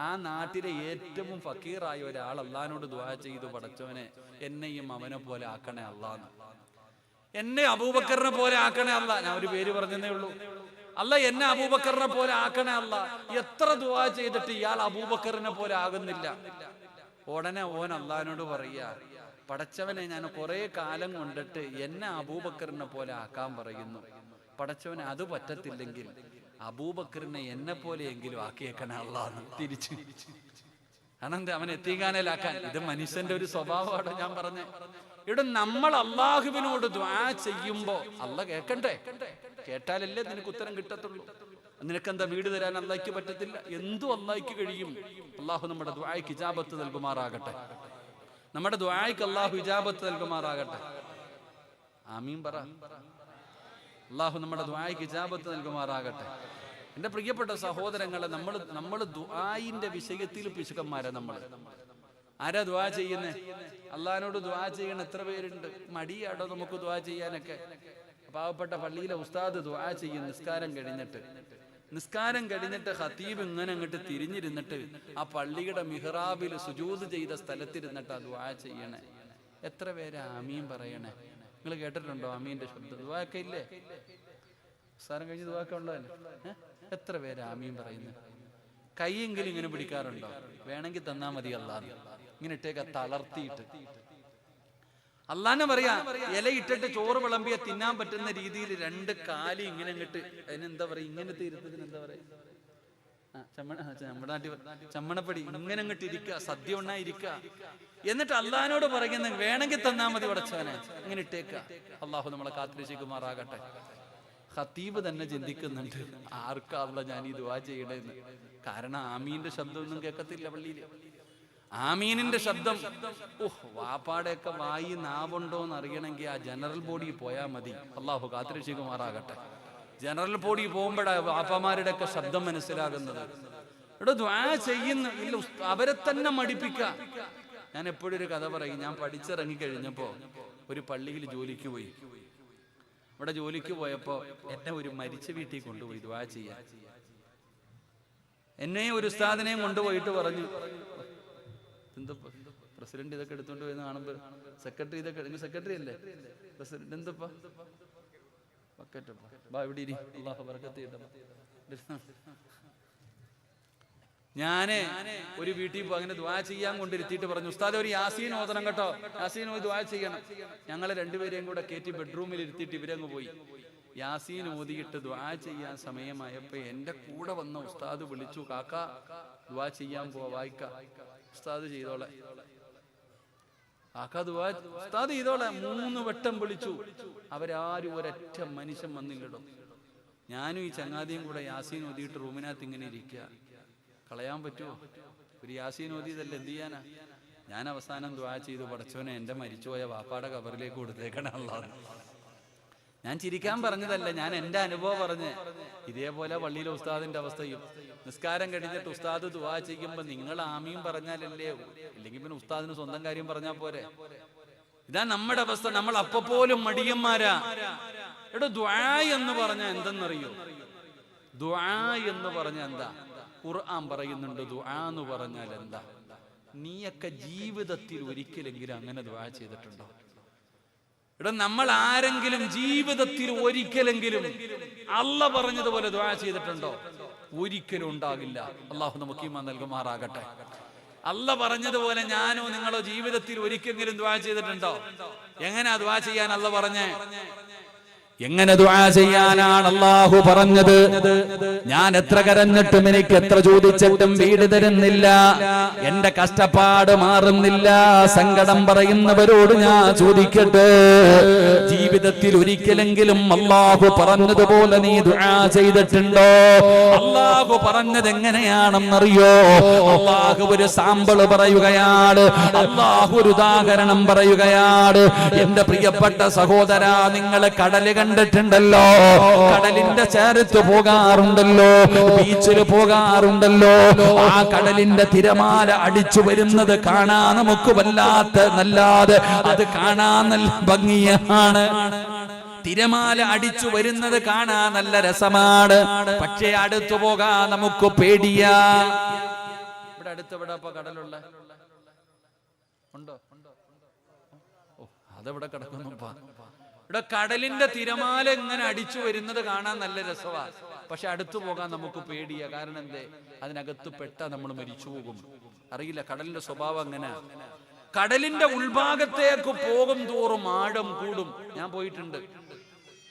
ആ നാട്ടിലെ ഏറ്റവും ഫക്കീറായ ഒരാൾ അള്ളാഹിനോട് ദുആ ചെയ്തു, പടച്ചവനെ എന്നെയും അവനെ പോലെ ആക്കണേ അള്ളാന്ന്, എന്നെ അബൂബക്കറിനെ പോലെ ആക്കണേ അല്ലാ. ഞാൻ ഒരു പേര് പറഞ്ഞതേ ഉള്ളൂ. അല്ല, എന്നെ അബൂബക്കറിനെ പോലെ ആക്കണേ അല്ലാ. എത്ര ദുആ ചെയ്തിട്ട് ഇയാൾ അബൂബക്കറിനെ പോലെ ആകുന്നില്ല. ഉടനെ ഓൻ അള്ളാഹിനോട് പറയാ, പടച്ചവനെ ഞാൻ കുറെ കാലം കൊണ്ടിട്ട് എന്നെ അബൂബക്കറിനെ പോലെ ആക്കാൻ പറയുന്നു. പടച്ചവനെ അത് പറ്റത്തില്ലെങ്കിൽ അബൂബക്കറിനെ എന്നെ പോലെയെങ്കിലും ആക്കിയേക്കണേ അല്ലാന്ന് തിരിച്ചു. അനന്ത അവൻ എത്തിക്കാനേലാക്കാൻ. ഇത് മനുഷ്യന്റെ ഒരു സ്വഭാവമാണ് ഞാൻ പറഞ്ഞത്. ഇവിടെ നമ്മൾ അള്ളാഹുവിനോട് ദുആ ചെയ്യുമ്പോ അള്ളാഹ് കേൾക്കണ്ടേ? കേട്ടാലല്ലേ നിനക്ക് ഉത്തരം കിട്ടത്തുള്ളൂ. നിനക്കെന്താ വീട് തരാൻ അള്ളാഹ്ക്ക് പറ്റത്തില്ല? എന്തും അള്ളാഹ്ക്ക് കഴിയും. അള്ളാഹു നമ്മുടെ ദുആയ്ക്ക് ഇജാബത്ത് നൽകുമാറാകട്ടെ. നമ്മുടെ ദുആയ്ക്ക് അള്ളാഹു ഇജാബത്ത് നൽകുമാറാകട്ടെ. ആമീൻ പറ. അള്ളാഹു നമ്മുടെ ദുആയ്ക്ക് ഇജാബത്ത് നൽകുമാറാകട്ടെ. എന്റെ പ്രിയപ്പെട്ട സഹോദരങ്ങളെ, നമ്മൾ ദുആയിന്റെ വിഷയത്തിൽ പിശുക്കന്മാരെ. ആരാ ദുആ ചെയ്യുന്നേ? അള്ളാഹിനോട് ദുആ ചെയ്യണം എത്ര പേരുണ്ട്? മടിയാടോ നമുക്ക് ദുആ ചെയ്യാനൊക്കെ? പാവപ്പെട്ട പള്ളിയിലെ ഉസ്താദ് ദുആ ചെയ്യും നിസ്കാരം കഴിഞ്ഞിട്ട് ഖതീബ് ഇങ്ങനെ അങ്ങോട്ട് തിരിഞ്ഞിരുന്നിട്ട് ആ പള്ളിയുടെ മിഹ്റാബിൽ സുജൂദ് ചെയ്ത സ്ഥലത്തിരുന്നിട്ട് ആ ദുആ ചെയ്യണേ. എത്ര പേര് ആമീൻ പറയണേ? നിങ്ങൾ കേട്ടിട്ടുണ്ടോ ആമീന്റെ ശബ്ദം? ദുആ ഒക്കെ ഇല്ലേ? നിസ്കാരം കഴിഞ്ഞ് ദുആ ഒക്കെ ഉള്ളതല്ലേ? എത്ര പേര് ആമീൻ പറയുന്നത്? കൈയെങ്കിലും ഇങ്ങനെ പിടിക്കാറുണ്ടോ? വേണമെങ്കിൽ തന്നാ മതി അല്ലാഹ്. ഇങ്ങനെ ഇട്ടേക്ക് തളർത്തിയിട്ട് അള്ളാഹ്നെ പറയാ, ഇലയിട്ടിട്ട് ചോറ് വിളമ്പിയ തിന്നാൻ പറ്റുന്ന രീതിയിൽ രണ്ട് കാലി ഇങ്ങനെ ഇങ്ങോട്ട്, അതിനെന്താ പറയാ, ഇങ്ങനത്തെ ഇരുത്തത്തിന് എന്താ പറയാ, നമ്മുടെ നാട്ടിൽ ചമ്മണപ്പടി, ഇങ്ങനെ അങ്ങോട്ട് ഇരിക്കുക, സദ്യ ഉണ്ണായിരിക്കുക. എന്നിട്ട് അള്ളാഹിനോട് പറയുന്ന വേണമെങ്കിൽ തന്നാ മതി പടച്ചവനെ, ഇങ്ങനെ ഇട്ടേക്ക. അള്ളാഹു നമ്മളെ കാത്തിരക്ഷിക്കുമാറാകട്ടെ. ഖതീബ് തന്നെ ചിന്തിക്കുന്നുണ്ട്, ആർക്കാണല്ലോ ഞാൻ ഈ ദുആ ചെയ്യണേന്ന്. കാരണം ആമീന്റെ ശബ്ദമൊന്നും കേൾക്കത്തില്ല പള്ളിയിൽ. ആമീനിന്റെ ശബ്ദം വാപ്പാടെയൊക്കെ വായി നാവുണ്ടോന്ന് അറിയണമെങ്കിൽ ആ ജനറൽ ബോഡി പോയാൽ മതി. അള്ളാഹു കാത്തിരക്ഷിക്കുമാറാകട്ടെ. ജനറൽ ബോഡി പോകുമ്പോഴാണ് വാപ്പമാരുടെ ഒക്കെ ശബ്ദം മനസ്സിലാകുന്നത്. ഇവിടെ ദുആ ചെയ്യുന്ന ഇല്ല, അവരെ തന്നെ മടിപ്പിക്ക. ഞാൻ എപ്പോഴും ഒരു കഥ പറയും. ഞാൻ പഠിച്ചിറങ്ങി കഴിഞ്ഞപ്പോ ഒരു പള്ളിയിൽ ജോലിക്ക് പോയി. ഇവിടെ ജോലിക്ക് പോയപ്പോ എന്നെ ഒരു മരിച്ച വീട്ടിൽ കൊണ്ടുപോയി ദുആ ചെയ്യാൻ. എന്നെയും ഒരു ഉസ്താദിനെയും കൊണ്ടുപോയിട്ട് പറഞ്ഞു, എന്താ പ്രസിഡന്റ് ഇതൊക്കെ എടുത്തോണ്ട് പോയെന്ന് കാണുമ്പോ, സെക്രട്ടറി ഇതൊക്കെ, സെക്രട്ടറി അല്ലേ പ്രസിഡന്റ്, എന്തപ്പാ ഇവിടെ ഇരി, അല്ലാഹു ബറക്കത്ത് ചെയ്യട്ടെ. ഞാന് ഒരു വീട്ടിൽ പോ അങ്ങനെ ദുആ ചെയ്യാൻ കൊണ്ടിരുത്തിയിട്ട് പറഞ്ഞു, ഉസ്താദ് ഒരു യാസീൻ ഓതണം കേട്ടോ, യാസീൻ ഓതി ദുആ ചെയ്യണം. ഞങ്ങളെ രണ്ടുപേരെയും കൂടെ കയറ്റി ബെഡ്റൂമിൽ ഇരുത്തിയിട്ട് ഇവരങ്ങ് പോയി. യാസീൻ ഓതിയിട്ട് ദുആ ചെയ്യാൻ സമയമായപ്പോ എന്റെ കൂടെ വന്ന ഉസ്താദ് വിളിച്ചു, കാക്ക ദുആ ചെയ്യാൻ പോവാ, വായിക്ക. ഉസ്താദ് ചെയ്തോളെ, കാക്ക ദുആ ഉസ്താദ് ചെയ്തോളെ. 3 വട്ടം വിളിച്ചു. അവരാരും ഒരൊറ്റ മനുഷ്യൻ വന്നില്ലടോ. ഞാനും ഈ ചങ്ങാതിയും കൂടെ യാസീൻ ഓതിയിട്ട് റൂമിനകത്ത് ഇങ്ങനെ ഇരിക്കുക. കളയാൻ പറ്റുമോ? ഒരു യാസീൻ ഓതിയതല്ലേ, എന്ത് ചെയ്യാനാ? ഞാൻ അവസാനം ദുആ ചെയ്തു, പടച്ചോനെ എന്റെ മരിച്ചുപോയ വാപ്പാടെ ഖബറിലേക്ക് കൊടുത്തേക്കണേ അല്ലാഹ്. ഞാൻ ചിരിക്കാൻ പറഞ്ഞതല്ല, ഞാൻ എന്റെ അനുഭവം പറഞ്ഞ്. ഇതേപോലെ പള്ളിയിലെ ഉസ്താദിന്റെ അവസ്ഥയും. നിസ്കാരം കഴിഞ്ഞിട്ട് ഉസ്താദ് ദുആ ചെയ്യുമ്പോ നിങ്ങൾ ആമീൻ പറഞ്ഞാലല്ലേ, ഇല്ലെങ്കിൽ പിന്നെ ഉസ്താദിന് സ്വന്തം കാര്യം പറഞ്ഞാൽ പോരെ. ഇതാ നമ്മുടെ അവസ്ഥ. നമ്മൾ അപ്പോലും മടിയന്മാരാ. എടോ ദുആ എന്ന് പറഞ്ഞ എന്തെന്നറിയോ? ദുആ എന്ന് പറഞ്ഞ എന്താ? ഖുർആൻ പറയുന്നുണ്ട് ദുആ എന്ന് പറഞ്ഞാൽ എന്താ. നീയൊക്കെ ജീവിതത്തിൽ ഒരിക്കലെങ്കിലും അങ്ങനെ ദുആ ചെയ്തിട്ടുണ്ടോ? ഇവിടെ നമ്മൾ ആരെങ്കിലും ജീവിതത്തിൽ ഒരിക്കലെങ്കിലും അല്ലാഹ് പറഞ്ഞതുപോലെ ദുആ ചെയ്തിട്ടുണ്ടോ? ഒരിക്കലും ഉണ്ടാകില്ല. അള്ളാഹു നമുക്ക് ഈമാൻ നൽകുമാറാകട്ടെ. അല്ലാഹ് പറഞ്ഞതുപോലെ ഞാനോ നിങ്ങളോ ജീവിതത്തിൽ ഒരിക്കലെങ്കിലും ദുആ ചെയ്തിട്ടുണ്ടോ? എങ്ങനെയാ ദുആ ചെയ്യാൻ അല്ലാഹ് പറഞ്ഞേ? എങ്ങനെ ദുആ ചെയ്യാനാണ് അല്ലാഹു പറഞ്ഞത്? ഞാൻ എത്ര കരഞ്ഞിട്ടും എനിക്ക് എത്ര ചോദിച്ചിട്ടും വീട് തരുന്നില്ല, എന്റെ കഷ്ടപ്പാട് മാറുന്നില്ല. സങ്കടം പറയുന്നവരോട് ഞാൻ ചോദിക്കട്ടെ, ജീവിതത്തിൽ ഒരിക്കലെങ്കിലും അല്ലാഹു പറഞ്ഞതുപോലെ നീ ദുആ ചെയ്തിട്ടുണ്ടോ? അല്ലാഹു പറഞ്ഞത് എങ്ങനെയാണെന്നറിയോ? അല്ലാഹു ഒരു സാമ്പിൾ പറയുകയാണ്. അല്ലാഹു ഒരു ഉദാഹരണം പറയുകയാണ്. എന്റെ പ്രിയപ്പെട്ട സഹോദരാ, നിങ്ങൾ കടല് കണ്ടിട്ടുണ്ടല്ലോ, കടലിന്റെ ചേരത്ത് പോകാറുണ്ടല്ലോ, ബീച്ചിൽ പോകാറുണ്ടല്ലോ. ആ കടലിന്റെ തിരമാല അടിച്ചു വരുന്നത് കാണാൻ നമുക്ക് നല്ലാതെ അത് കാണാൻ നല്ല ഭംഗിയാണ്. തിരമാല അടിച്ചു വരുന്നത് കാണാൻ നല്ല രസമാണ്. പക്ഷേ അടുത്തു പോകാൻ നമുക്ക് പേടിയാ. ഇവിടെ അടുത്ത് ഇവിടെ കടലുള്ള ഉണ്ടോ? അതെവിടെ കിടക്കുന്നു? ഇവിടെ കടലിന്റെ തിരമാല ഇങ്ങനെ അടിച്ചു വരുന്നത് കാണാൻ നല്ല രസമാണ്. പക്ഷെ അടുത്തു പോകാൻ നമുക്ക് പേടിയാ. കാരണം എന്തേ? അതിനകത്ത് പെട്ടാ നമ്മൾ മരിച്ചു പോകും. അറിയില്ല, കടലിന്റെ സ്വഭാവം അങ്ങനെ. കടലിന്റെ ഉൾഭാഗത്തേക്ക് പോകും തോറും ആഴം കൂടും. ഞാൻ പോയിട്ടുണ്ട്,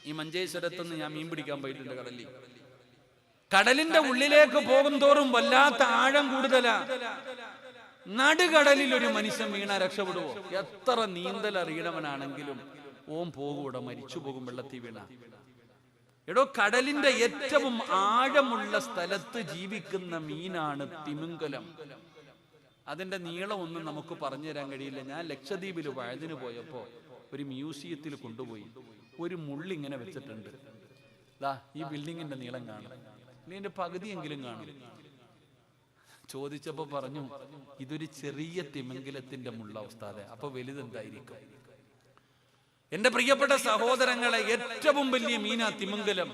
ഈ മഞ്ചേശ്വരത്തുനിന്ന് ഞാൻ മീൻ പിടിക്കാൻ പോയിട്ടുണ്ട് കടലിൽ. കടലിന്റെ ഉള്ളിലേക്ക് പോകും തോറും വല്ലാത്ത ആഴം കൂടുതലാ. നടുകടലിൽ ഒരു മനുഷ്യൻ വീണാ രക്ഷപ്പെടുവോ? എത്ര നീന്തൽ അറിയണവനാണെങ്കിലും ഓം പോകൂടെ, മരിച്ചു പോകും വെള്ളത്തിൽ വീണ. എടോ, കടലിന്റെ ഏറ്റവും ആഴമുള്ള സ്ഥലത്ത് ജീവിക്കുന്ന മീനാണ് തിമിംഗലം. അതിന്റെ നീളമൊന്നും നമുക്ക് പറഞ്ഞു തരാൻ കഴിയില്ല. ഞാൻ ലക്ഷദ്വീപിൽ വഴുതിന് പോയപ്പോ ഒരു മ്യൂസിയത്തിൽ കൊണ്ടുപോയി. ഒരു മുള്ളിങ്ങനെ വെച്ചിട്ടുണ്ട്. ദാ ഈ ബിൽഡിങ്ങിന്റെ നീളം കാണും, ഇതിന്റെ പകുതിയെങ്കിലും കാണും. ചോദിച്ചപ്പോ പറഞ്ഞു, ഇതൊരു ചെറിയ തിമിംഗലത്തിന്റെ മുള്ള ഉസ്താദെ, അപ്പൊ വലുതെന്തായിരിക്കും? എന്റെ പ്രിയപ്പെട്ട സഹോദരങ്ങളെ, ഏറ്റവും വലിയ മീനാ തിമിംഗലം.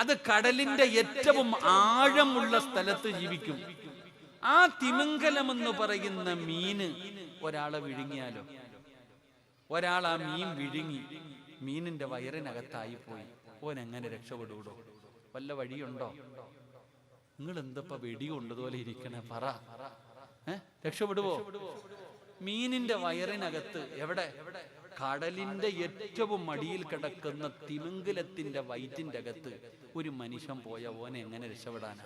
അത് കടലിന്റെ ഏറ്റവും ആഴമുള്ള സ്ഥലത്ത് ജീവിക്കും. ആ തിമിംഗലം എന്ന് പറയുന്ന മീന് ഒരാളെ വിഴുങ്ങിയാലോ, ഒരാൾ ആ മീൻ വിഴുങ്ങി മീനിന്റെ വയറിനകത്തായി പോയി, ഓൻ എങ്ങനെ രക്ഷപ്പെടൂടോ? വല്ല വഴിയുണ്ടോ? നിങ്ങൾ എന്തപ്പ വെടി കൊണ്ടതുപോലെ ഇരിക്കണേ, പറ. രക്ഷപ്പെടുവോ? മീനിന്റെ വയറിനകത്ത് എവിടെ? കടലിന്റെ ഏറ്റവും അടിയിൽ കിടക്കുന്ന തിമിംഗലത്തിന്റെ വയറ്റിന്റെ അകത്ത് ഒരു മനുഷ്യൻ പോയ ഓനെ എങ്ങനെ രക്ഷപ്പെടാനാ?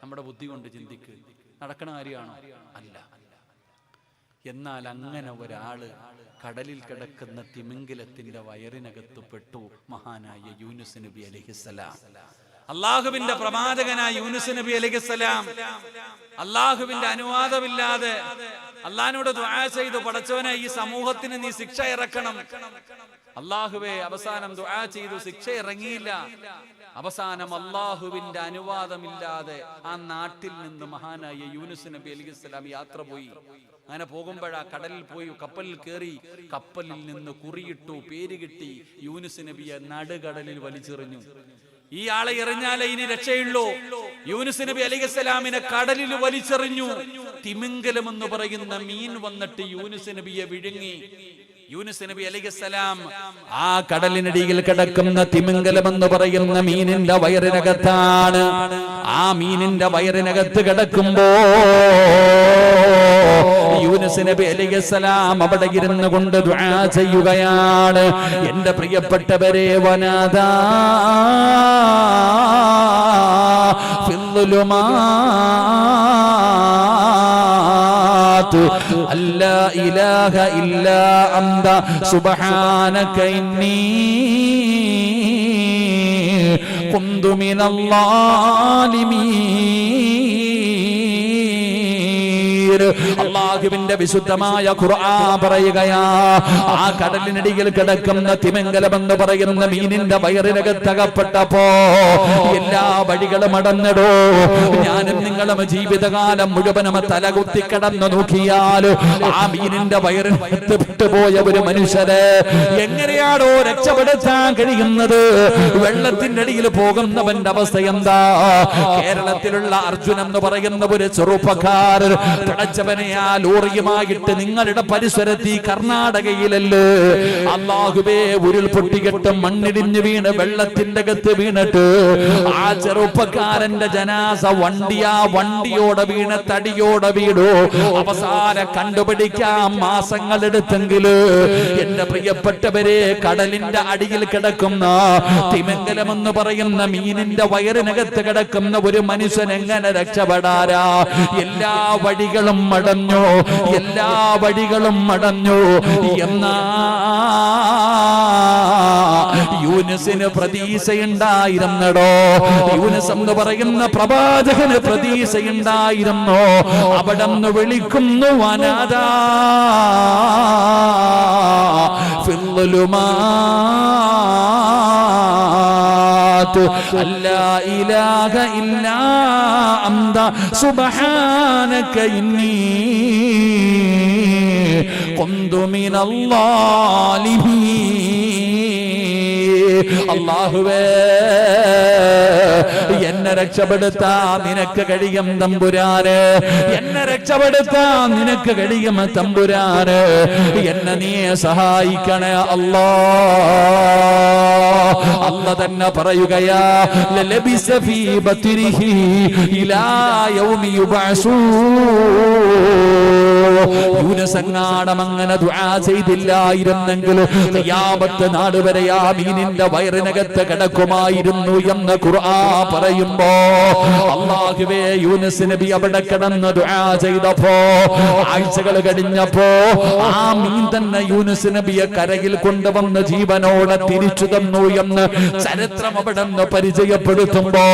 നമ്മുടെ ബുദ്ധി കൊണ്ട് ചിന്തിക്ക്. നടക്കണ കാര്യമാണോ? അല്ല. എന്നാൽ അങ്ങനെ ഒരാള് കടലിൽ കിടക്കുന്ന തിമിംഗലത്തിന്റെ വയറിനകത്ത് പെട്ടു. മഹാനായ യൂനുസ് നബി അലൈഹിസ്സലാം, അള്ളാഹുവിന്റെ പ്രവാചകനായ യൂനുസ് നബി അലൈഹിസ്സലാം അള്ളാഹുവിന്റെ അനുവാദമില്ലാതെ അള്ളാഹിനോട് ദുആ ചെയ്തു, പടച്ചവനെ ഈ സമൂഹത്തിന് നീ ശിക്ഷ ഇറക്കണം. അള്ളാഹുവേ, അവസാനം ദുആ ചെയ്തു, ശിക്ഷ ഇറങ്ങിയില്ല. അവസാനം അള്ളാഹുവിന്റെ അനുവാദമില്ലാതെ ആ നാട്ടിൽ നിന്ന് മഹാനായ യൂനുസ് നബി അലൈഹിസ്സലാം യാത്ര പോയി. അങ്ങനെ പോകുമ്പോഴാ കടലിൽ പോയി, കപ്പലിൽ കയറി. കപ്പലിൽ നിന്ന് കുറിയിട്ടു, പേര് കിട്ടി. യൂനുസ് നബിയെ നടുകടലിൽ വലിച്ചെറിഞ്ഞു. ഈ ആളെ എറിഞ്ഞാലേ ഇനി രക്ഷയുള്ളൂ. യൂനുസ് നബി അലൈഹിസ്സലാമിനെ കടലിൽ വലിച്ചെറിഞ്ഞു. തിമിംഗലം എന്ന് പറയുന്ന മീൻ വന്നിട്ട് യൂനുസ് നബിയെ വിഴുങ്ങി. യൂനുസ് നബി അലൈഹിസ്സലാം ആ കടലിനടിയിൽ കിടക്കുന്ന തിമിംഗലം എന്ന് പറയുന്ന മീനിന്റെ വയറിനകത്താണ്. ആ മീനിന്റെ വയറിനകത്ത് കിടക്കുമ്പോ യൂനുസ് നബി അലൈഹിസ്സലാം അവിടെ ഇരുന്നു കൊണ്ട് ദുആ ചെയ്യുകയാണ്. എന്റെ പ്രിയപ്പെട്ടവരെ, വനാദാ ഫിദ്ദുലുമാത് അല്ലാ ഇലാഹ ഇല്ലാ അന്ത സുബ്ഹാനക ഇന്നി കുന്തു മിനൽ ളാലിമീൻ. അല്ലാഹുവിന്റെ വിശുദ്ധമായ ഖുർആൻ പറയുകയാ, ആ കടലിനടിയിൽ കിടക്കുന്ന തിമിംഗലം എന്ന് പറയുന്ന മീനിന്റെ വയറിനകത്തകപ്പെട്ടപ്പോ എല്ലാ വഴികളും അടഞ്ഞടോ. ഞാനും നിങ്ങളും ജീവിതകാലം മുഴുവനും തലകുത്തി കടന്നു നോക്കിയാൽ ആ മീനിന്റെ വയറിനകത്ത് വിട്ടുപോയ ഒരു മനുഷ്യരെ എങ്ങനെയാണോ രക്ഷപ്പെടുത്താൻ കഴിയുന്നത്? വെള്ളത്തിന്റെ അടിയിൽ പോകുന്നവന്റെ അവസ്ഥ എന്താ? കേരളത്തിലുള്ള അർജുൻ എന്ന് പറയുന്ന ഒരു ചെറുപ്പക്കാരൻ പടച്ചവനെ ആ ലോറിയുമായിട്ട് നിങ്ങളുടെ പരിസരത്ത് കർണാടകയിലല്ലേ അല്ലാഹുവേ ഉരുൾപൊട്ടികെട്ട് മണ്ണിടിഞ്ഞ് വീണ് വെള്ളത്തിന്റെ അകത്ത് വീണിട്ട് ആ ചെറുപ്പക്കാരന്റെ ജനാസ വണ്ടിയോടെ വീണ് തടിയോടെ വീണു. അവസാനം കണ്ടുപിടിക്കാൻ മാസങ്ങൾ എടുത്തെങ്കില് എന്റെ പ്രിയപ്പെട്ടവരെ, കടലിന്റെ അടിയിൽ കിടക്കുന്ന തിമിംഗലം എന്ന് പറയുന്ന മീനിന്റെ വയറിനകത്ത് കിടക്കുന്ന ഒരു മനുഷ്യൻ എങ്ങനെ രക്ഷപ്പെടാരാ? എല്ലാ വഴികളും അടഞ്ഞു, എല്ലാ വഴികളും അടഞ്ഞു. എന്നാ യൂനുസിന് പ്രതീക്ഷയുണ്ടായിരുന്നടോ. യൂനുസ് എന്ന് പറയുന്ന പ്രവാചകന് പ്രതീക്ഷയുണ്ടായിരുന്നു. അവിടെ നിന്ന് വിളിക്കുന്നു, വനാദാ ഫിദ്ദുലുമാത് അല്ലാ ഇലാഹ ഇല്ലാ അന്ത സുബ്ഹാനക ഇന്നി കുന്തു മിനൽ ളാലിമീൻ. അല്ലാഹുവേ, എന്നെ രക്ഷപ്പെടുത്താൻ നിനക്ക് കഴിയും തമ്പുരാന്, എന്നെ രക്ഷപ്പെടുത്താൻ നിനക്ക് കഴിയും തമ്പുരാന്. എന്നെ നീ സഹായിക്കണേ അല്ലാ. അല്ല തന്നെ പറയുകയാ, ലലബിസ ഫീ ബത്നിഹി ഇലാ യൗമി യുബഅസൂൻ. യൂനുസങ്ങാടം അങ്ങനെ ദുആ ചെയ്തില്ലായിരുന്നെങ്കിൽ ഖിയാമത്ത് നാൾ വരെ ആ മീനിന്റെ വയറിനകത്ത് കിടക്കുമായിരുന്നു എന്ന് ഖുർആൻ പറയുമ്പോ, അല്ലാഹുവേ, യൂനുസ് നബി അവിടെ കിടന്ന് ദുആ ചെയ്തപ്പോ ആഴ്ചകൾ കഴിഞ്ഞപ്പോ ആ മീൻ തന്നെ യൂനുസ് നബിയെ കരയിൽ കൊണ്ടുവന്ന് ജീവനോടെ തിരിച്ചു തന്നു എന്ന് ചരിത്രം അവിടെ നിന്ന് പരിചയപ്പെടുത്തുമ്പോ,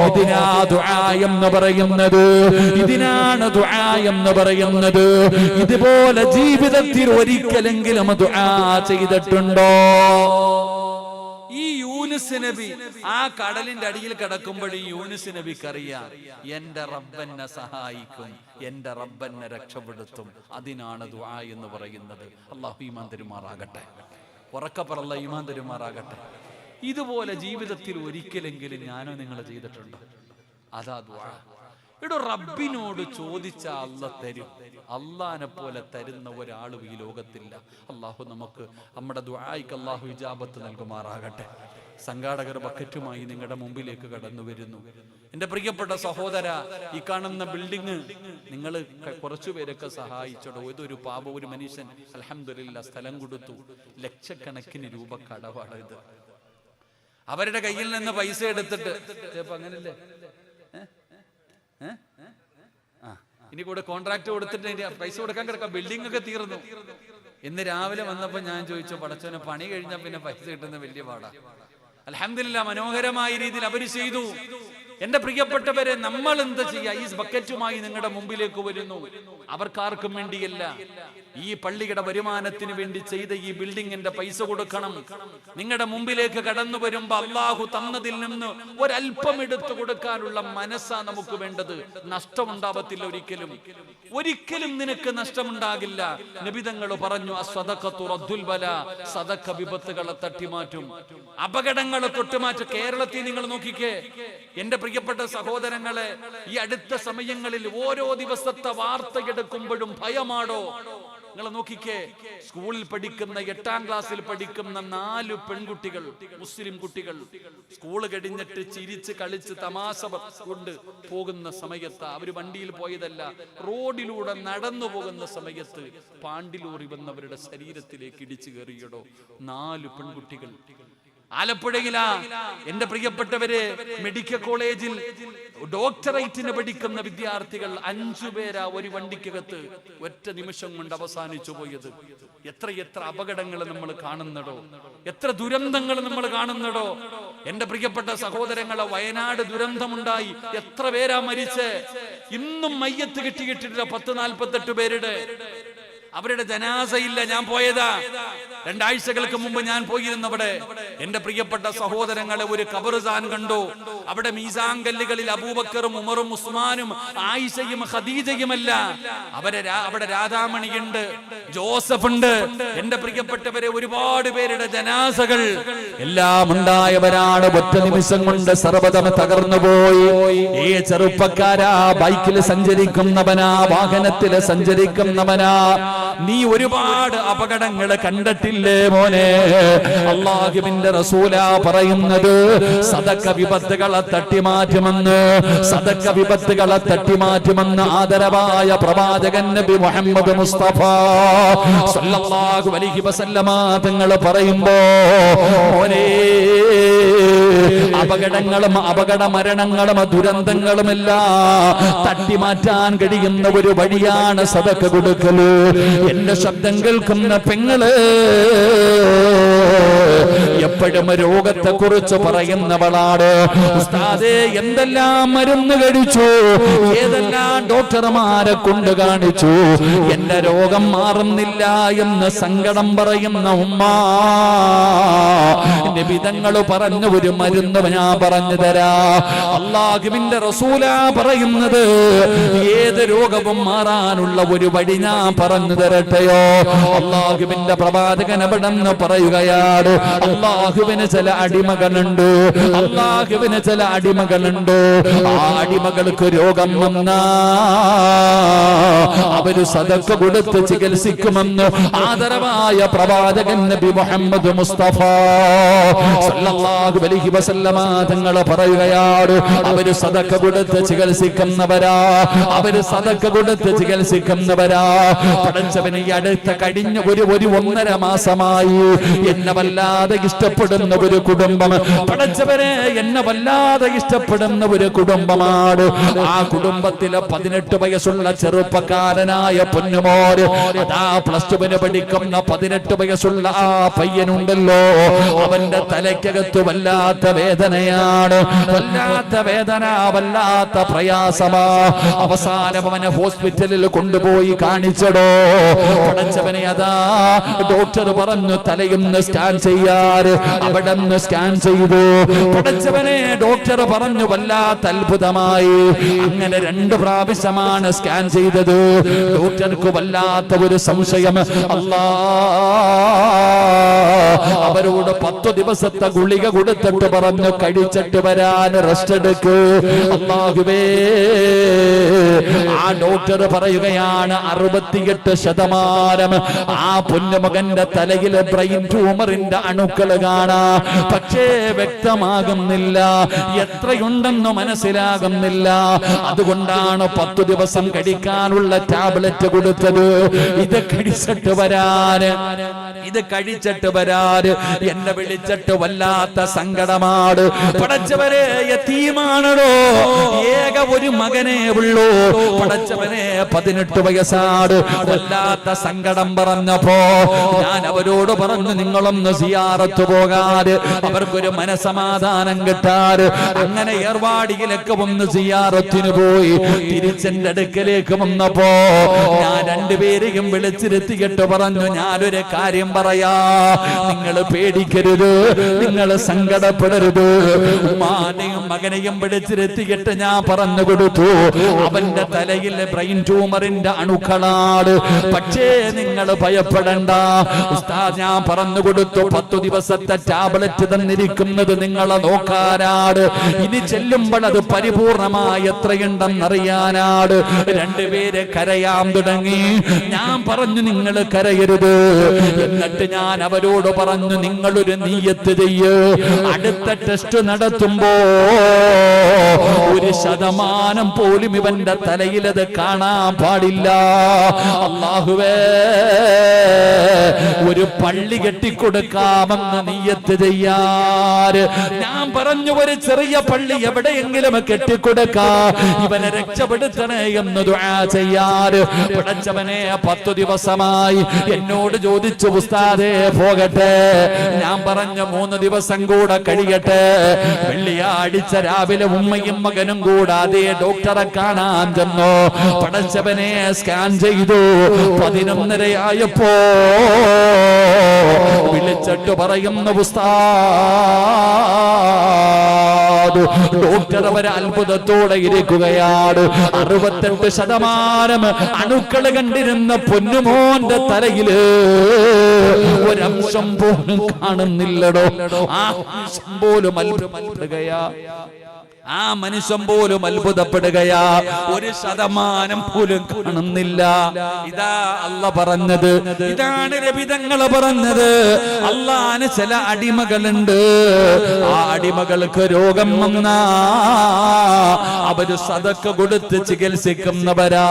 ഇതിനാ ദുആ എന്ന് പറയുന്നത്, ഇതിനാണ് ദുആ എന്ന് പറയുന്നത്. ഇതുപോലെ ജീവിതത്തിൽ ഒരിക്കലെങ്കിലും ദുആ ചെയ്തിട്ടുണ്ടോ? ഈ യൂനുസ് യൂനുസ് നബി ആ കടലിന്റെ അടിയിൽ കിടക്കുമ്പോഴും യൂനുസ് നബിക്ക് അറിയാം എന്റെ റബ്ബെന്നെ സഹായിക്കും, എന്റെ റബ്ബെന്നെ രക്ഷപ്പെടുത്തും. അതിനാണ് ദുആ എന്ന് പറയുന്നത്. അല്ലാഹു ഈമാൻ തരുമാറാകട്ടെ. ഉറക്കപ്പറല്ല ഈമാൻ തരുമാറാകട്ടെ. ഇതുപോലെ ജീവിതത്തിൽ ഒരിക്കലെങ്കിലും ഞാനോ നിങ്ങൾ ചെയ്തിട്ടുണ്ടോ? അതാ ദുആ. ഇവിടെ റബ്ബിനോട് ചോദിച്ച അല്ലാഹ് തരും. അല്ലാഹനെ പോലെ തരുന്ന ഒരാളും ഈ ലോകത്തില്ല. അല്ലാഹു നമുക്ക് നമ്മുടെ ദുആയ്ക്ക് അല്ലാഹു ഇജാബത്ത് നൽകുമാറാകട്ടെ. സംഘാടകർ ബക്കറ്റുമായി നിങ്ങളുടെ മുമ്പിലേക്ക് കടന്നു വരുന്നു. എന്റെ പ്രിയപ്പെട്ട സഹോദര, ഈ കാണുന്ന ബിൽഡിങ് നിങ്ങൾ കുറച്ചുപേരൊക്കെ സഹായിച്ചോടോ. ഇതൊരു പാപ ഒരു മനുഷ്യൻ അൽഹംദുലില്ലാ സ്ഥലം കൊടുത്തു. ലക്ഷക്കണക്കിന് രൂപ കടവാണ് ഇത്. അവരുടെ കയ്യിൽ നിന്ന് പൈസ എടുത്തിട്ട് അങ്ങനല്ലേ ഇനി കൂടെ കോൺട്രാക്ട് കൊടുത്തിട്ട് പൈസ കൊടുക്കാൻ കിടക്കാം. ബിൽഡിംഗ് ഒക്കെ തീർന്നു. ഇന്ന് രാവിലെ വന്നപ്പോ ഞാൻ ചോദിച്ചു, പടച്ചോനെ പണി കഴിഞ്ഞാൽ പിന്നെ പൈസ കിട്ടുന്ന വലിയ പാടാ. അൽഹംദുലില്ലാ മനോഹരമായ രീതിയിൽ അവര് ചെയ്തു. എന്റെ പ്രിയപ്പെട്ടവരെ, നമ്മൾ എന്താ ചെയ്യാ? ഈ ബക്കറ്റുമായി നിങ്ങളുടെ മുമ്പിലേക്ക് വരുന്നു. അവർക്കാർക്കും വേണ്ടിയല്ല, ഈ പള്ളിയുടെ വരുമാനത്തിന് വേണ്ടി ചെയ്ത ഈ ബിൽഡിങ്ങിന്റെ പൈസ കൊടുക്കണം. നിങ്ങളുടെ മുമ്പിലേക്ക് കടന്നു വരുമ്പോ അല്ലാഹു തന്നതിൽ നിന്ന് ഒരല്പം എടുത്തു കൊടുക്കാനുള്ള മനസ്സാ നമുക്ക് വേണ്ടത്. നഷ്ടമുണ്ടാവത്തില്ല ഒരിക്കലും. ഒരിക്കലും നിനക്ക് നഷ്ടമുണ്ടാകില്ല. നബി തങ്ങൾ പറഞ്ഞു, അസ്സദഖത്തു റദ്ദുൽ ബലാ, സദഖ വിപത്തുകളെ തട്ടിമാറ്റും, അപകടങ്ങളെ തൊട്ടുമാറ്റും. കേരളത്തിൽ നിങ്ങൾ നോക്കിക്കേ എന്റെ പ്രിയപ്പെട്ട സഹോദരങ്ങളെ, ഈ അടുത്ത സമയങ്ങളിൽ ഓരോ ദിവസത്തെ വാർത്ത എടുക്കുമ്പോഴും ഭയമാണോ? നിങ്ങൾ നോക്കിക്കേ, സ്കൂളിൽ പഠിക്കുന്ന 8ാം ക്ലാസ്സിൽ പഠിക്കുന്ന 4 പെൺകുട്ടികൾ, മുസ്ലിം കുട്ടികൾ, സ്കൂള് കഴിഞ്ഞിട്ട് ചിരിച്ച് കളിച്ച് തമാശ കൊണ്ട് പോകുന്ന സമയത്ത്, അവര് വണ്ടിയിൽ പോയതല്ല, റോഡിലൂടെ നടന്നു പോകുന്ന സമയത്ത് പാണ്ടിലൂറി വന്നവരുടെ ശരീരത്തിലേക്ക് ഇടിച്ചു കയറിയടോ 4 പെൺകുട്ടികൾ. ആലപ്പുഴയിലാ എന്റെ പ്രിയപ്പെട്ടവര്, മെഡിക്കൽ കോളേജിൽ ഡോക്ടറേറ്റിന് പഠിക്കുന്ന വിദ്യാർത്ഥികൾ 5 പേരാ ഒരു വണ്ടിക്കകത്ത് ഒറ്റ നിമിഷം കൊണ്ട് അവസാനിച്ചു പോയത്. എത്ര അപകടങ്ങൾ നമ്മൾ കാണുന്നടോ, എത്ര ദുരന്തങ്ങൾ നമ്മൾ കാണുന്നടോ. എന്റെ പ്രിയപ്പെട്ട സഹോദരങ്ങളെ, വയനാട് ദുരന്തമുണ്ടായി. എത്ര പേരാ മരിച്ച്? ഇന്നും മയ്യത്ത് കിട്ടിയിട്ടില്ല 10-48 പേരുടെ. അവരുടെ ജനാസയില്ല. ഞാൻ പോയതാ 2 ആഴ്ചകൾക്ക് മുമ്പ് ഞാൻ പോയിരുന്നവിടെ. എന്റെ പ്രിയപ്പെട്ട സഹോദരങ്ങളെ, ഒരു ഖബർസ്ഥാൻ കണ്ടു. അവിടെ മീസാൻ കല്ലുകളിൽ അബൂബക്കറും ഉമറും ഉസ്മാനും ആയിഷയും ഖദീജയുമല്ല, അവിടെ രാധാമണിയുണ്ട്, ജോസഫ് ഉണ്ട്. എന്റെ പ്രിയപ്പെട്ടവരെ, ഒരുപാട് പേരുടെ ജനാസകൾ എല്ലാം ഉണ്ടായവരാണ്. ഒറ്റ നിമിഷം കൊണ്ട് സർവ്വതം തകർന്നു പോയി. ഈ ചെറുപ്പക്കാരാ, ബൈക്കിൽ സഞ്ചരിക്കുന്നവനാ, വാഹനത്തിൽ സഞ്ചരിക്കുന്നവനാ, നീ ഒരുപാട് അപകടങ്ങൾ കണ്ടിട്ടില്ലേ മോനെ? അല്ലാഹുവിന്റെ റസൂലാ പറയുന്നത്, സദഖ വിപത്തുകളെ തട്ടിമാറ്റുമെന്ന്, സദഖ വിപത്തുകളെ തട്ടിമാറ്റുമെന്ന് ആദരവായ പ്രവാചകൻ നബി മുഹമ്മദ് മുസ്തഫ സല്ലല്ലാഹു അലൈഹി വസല്ലമ തങ്ങൾ പറയുമ്പോ, മോനെ, അപകടങ്ങളും അപകട മരണങ്ങളും ദുരന്തങ്ങളുമെല്ലാം തട്ടിമാറ്റാൻ കഴിയുന്ന ഒരു വഴിയാണ് സദഖ കൊടുക്കല്. എന്റെ ശബ്ദം കേൾക്കുന്ന പെങ്ങള്, എപ്പോഴും രോഗത്തെ കുറിച്ച് പറയുന്നവളാണ്. ഉസ്താദേ, എന്തെല്ലാം മരുന്ന് കഴിച്ചു, ഏതെല്ലാം ഡോക്ടർമാരെ കൊണ്ട് കാണിച്ചു, എന്റെ രോഗം മാറുന്നില്ല എന്ന് സങ്കടം പറയുന്ന ഉമ്മ, നിബിധങ്ങൾ പറഞ്ഞ ഒരു മരുന്ന് ഞാൻ പറഞ്ഞു തരാ. അല്ലാഹുവിന്റെ റസൂലാ പറയുന്നത്, ഏത് രോഗവും മാറാനുള്ള ഒരു വഴി ഞാൻ പറഞ്ഞു തരട്ടെയോ? അല്ലാഹുവിന്റെ പ്രവാചകൻ അവിടെന്ന് പറയുകയാണ്, അല്ലാഹുവിന് ചില അടിമകളുണ്ട്, അല്ലാഹുവിന് ചില അടിമകളുണ്ട്. ആ അടിമകൾക്ക് രോഗം വന്നാ അവര് സദഖ കൊടുത്ത് ചികിത്സിക്കുമെന്ന് ആദരവായ പ്രവാചകൻ നബി മുഹമ്മദ് മുസ്തഫ സല്ലല്ലാഹു അലൈഹി വസല്ലമ തങ്ങൾ പറയുകയാണ്, അവര് സദഖ കൊടുത്ത് ചികിത്സിക്കുന്നവരാ, അവര് സദഖ കൊടുത്ത് ചികിത്സിക്കുന്നവരാ. പടച്ചവനെ, അടുത്ത കഴിഞ്ഞ ഒരു 1.5 മാസമായി എന്നെ വല്ലാതെ ഇഷ്ടപ്പെടുന്ന ഒരു കുടുംബം, പടച്ചവനെ, എന്നെ വല്ലാതെ ഇഷ്ടപ്പെടുന്ന ഒരു കുടുംബമാണ്. ആ കുടുംബത്തിലെ 18 വയസ്സുള്ള ചെറുപ്പക്കാരനായ പൊന്നുമോര്, അതാ +2 പഠിക്കുന്ന 18 വയസ്സുള്ള ആ പയ്യനുണ്ടല്ലോ, അവന്റെ തലയ്ക്കകത്ത് വല്ലാത്ത വേദനയാണ്, വല്ലാത്ത വേദന, വല്ലാത്ത പ്രയാസമാ. അവസാനം അവനെ ഹോസ്പിറ്റലിൽ കൊണ്ടുപോയി കാണിച്ചടോ. പടച്ചവനെ, അതാ ഡോക്ടർ പറഞ്ഞു, തലയൊന്ന് സ്കാൻ ചെയ്യ ചെയ്യാറ്. അവിടെ നിന്ന് സ്കാൻ ചെയ്തു. പടച്ചവനെ, ഡോക്ടർ പറഞ്ഞു വല്ലാത്ത അത്ഭുതമായി. അങ്ങനെ 2 പ്രാവശ്യമാണ് സ്കാൻ ചെയ്തത്. ഡോക്ടർക്ക് വല്ലാത്ത ഒരു സംശയം. അല്ലാ, അവരോട് 10 ദിവസത്തെ ഗുളിക കൊടുത്തിട്ട് പറഞ്ഞു കഴിച്ചിട്ട് വരാൻ, റെസ്റ്റ് എടുക്ക്. അല്ലാഹുവേ, ആ ഡോക്ടർ പറയുകയാണ് 68% ആ പൊന്നുമകന്റെ തലയിലെ ബ്രെയിൻ ട്യൂമറിന്റെ അണുക്കൾ കാണാം. പക്ഷേ വ്യക്തമാകുന്നില്ല, എത്രയുണ്ടെന്ന് മനസ്സിലാകുന്നില്ല. അതുകൊണ്ടാണ് 10 ദിവസം കഴിക്കാനുള്ള ടാബ്ലറ്റ് കൊടുത്തത്. ഇത് കഴിച്ചിട്ട് വരാൻ എന്നെ വിളിച്ചിട്ട് വല്ലാത്ത സങ്കടമാണ്. പടച്ചവനെ, യതീമാണോ, ഏക ഒരു മകനേ ഉള്ളൂ. പടച്ചവനെ, 18 വയസ്സാണ്. വല്ലാത്ത സങ്കടം പറഞ്ഞപ്പോ ഞാൻ അവരോട് പറഞ്ഞു, നിങ്ങളൊന്ന് സിയാറത്ത് പോകാതെ അവർക്കൊരു മനസമാധാനം കിട്ടാറ്. അങ്ങനെ ഏർവാടിയിലൊക്കെ ഒന്ന് സിയാറത്തിന് പോയി തിരിച്ചെന്റെ അടുക്കലേക്ക് വന്നപ്പോ ഞാൻ 2 പേരെയും വിളിച്ചിരുത്തിയിട്ട് പറഞ്ഞു, ഞാനൊരു കാര്യം പറയാ, നിങ്ങൾ പേടിക്കരുത്, നിങ്ങൾ സങ്കടപ്പെടരുത്. ഉമ്മാനെയും മകനെയും വിളിച്ചിരുത്തിയിട്ട് ഞാൻ പറഞ്ഞു കൊടുത്തു, അവന്റെ തലയിൽ ബ്രെയിൻ ട്യൂമറിന്റെ അണുക്കളാണ്. പക്ഷേ നിങ്ങൾ ഭയപ്പെടണ്ട ഉസ്താദ്, ഞാൻ പറഞ്ഞു കൊടുത്തു, 10 ദിവസത്തെ ടാബ്ലറ്റ് തന്നിരിക്കുന്നത് നിങ്ങളെ നോക്കാനാണ്. ഇനി ചെല്ലുമ്പോൾ അത് പരിപൂർണമായി എത്രയുണ്ടെന്നറിയാനാണ്. 2 പേര് കരയാൻ തുടങ്ങി. ഞാൻ പറഞ്ഞു, നിങ്ങൾ കരയരുത്. എന്നിട്ട് ഞാൻ അവരോട് പറഞ്ഞു, നിങ്ങളൊരു നിയ്യത്ത് ചെയ്യ്, അടുത്ത ടെസ്റ്റ് നടത്തുമ്പോ 1% പോലും ഇവന്റെ തലയിൽ അത് കാണാൻ പാടില്ല. അല്ലാഹുവേ, ഒരു പള്ളി കെട്ടിക്കൊടുക്കാമെന്ന് നിയ്യത്ത് ചെയ്യാറ്. ഞാൻ പറഞ്ഞു, ഒരു ചെറിയ പള്ളി എവിടെയെങ്കിലും കെട്ടിക്കൊടുക്കാ, ഇവനെ രക്ഷപ്പെടുത്തണേ എന്ന് ദുആ ചെയ്യാറ്. പടച്ചവനെ, 10 ദിവസമായി എന്നോട് ചോദിച്ചു, ഉസ്താദേ പോകട്ടെ? ഞാൻ പറഞ്ഞു, 3 ദിവസം കൂടെ കഴിയട്ടെ. വെള്ളിയാഴ്ച രാവിലെ ഉമ്മയും മകനും കൂടെ അതേ ഡോക്ടറെ കാണാൻ ചെന്നു. പടച്ചവനെ, സ്കാൻ ചെയ്തു. 11:30 ആയപ്പോ വിളിച്ചിട്ട് പറയുന്ന ഉസ്താദ്, ഡോക്ടർ അവരെ അത്ഭുതത്തോടെ ഇരിക്കുകയാണ്. 68% അണുക്കൾ കണ്ടിരുന്ന പൊന്നുമോന്റെ തലയില് ഒരംശം പോലും കാണുന്നില്ലടോ. ആ അംശം പോലും അത്ഭുതപ്പെടുകയാ. ആ മനുഷ്യൻ പോലും അത്ഭുതപ്പെടുകയാ. 1% പോലും കാണുന്നില്ല. ഇതാ അല്ല പറഞ്ഞത്, ഇതാണ് നബി തങ്ങൾ പറഞ്ഞത്. അല്ലാഹുവിന് ചില അടിമകളുണ്ട്. ആ അടിമകൾക്ക് രോഗം വന്നാ അവര് സദഖ കൊടുത്ത് ചികിത്സിക്കുന്നവരാ.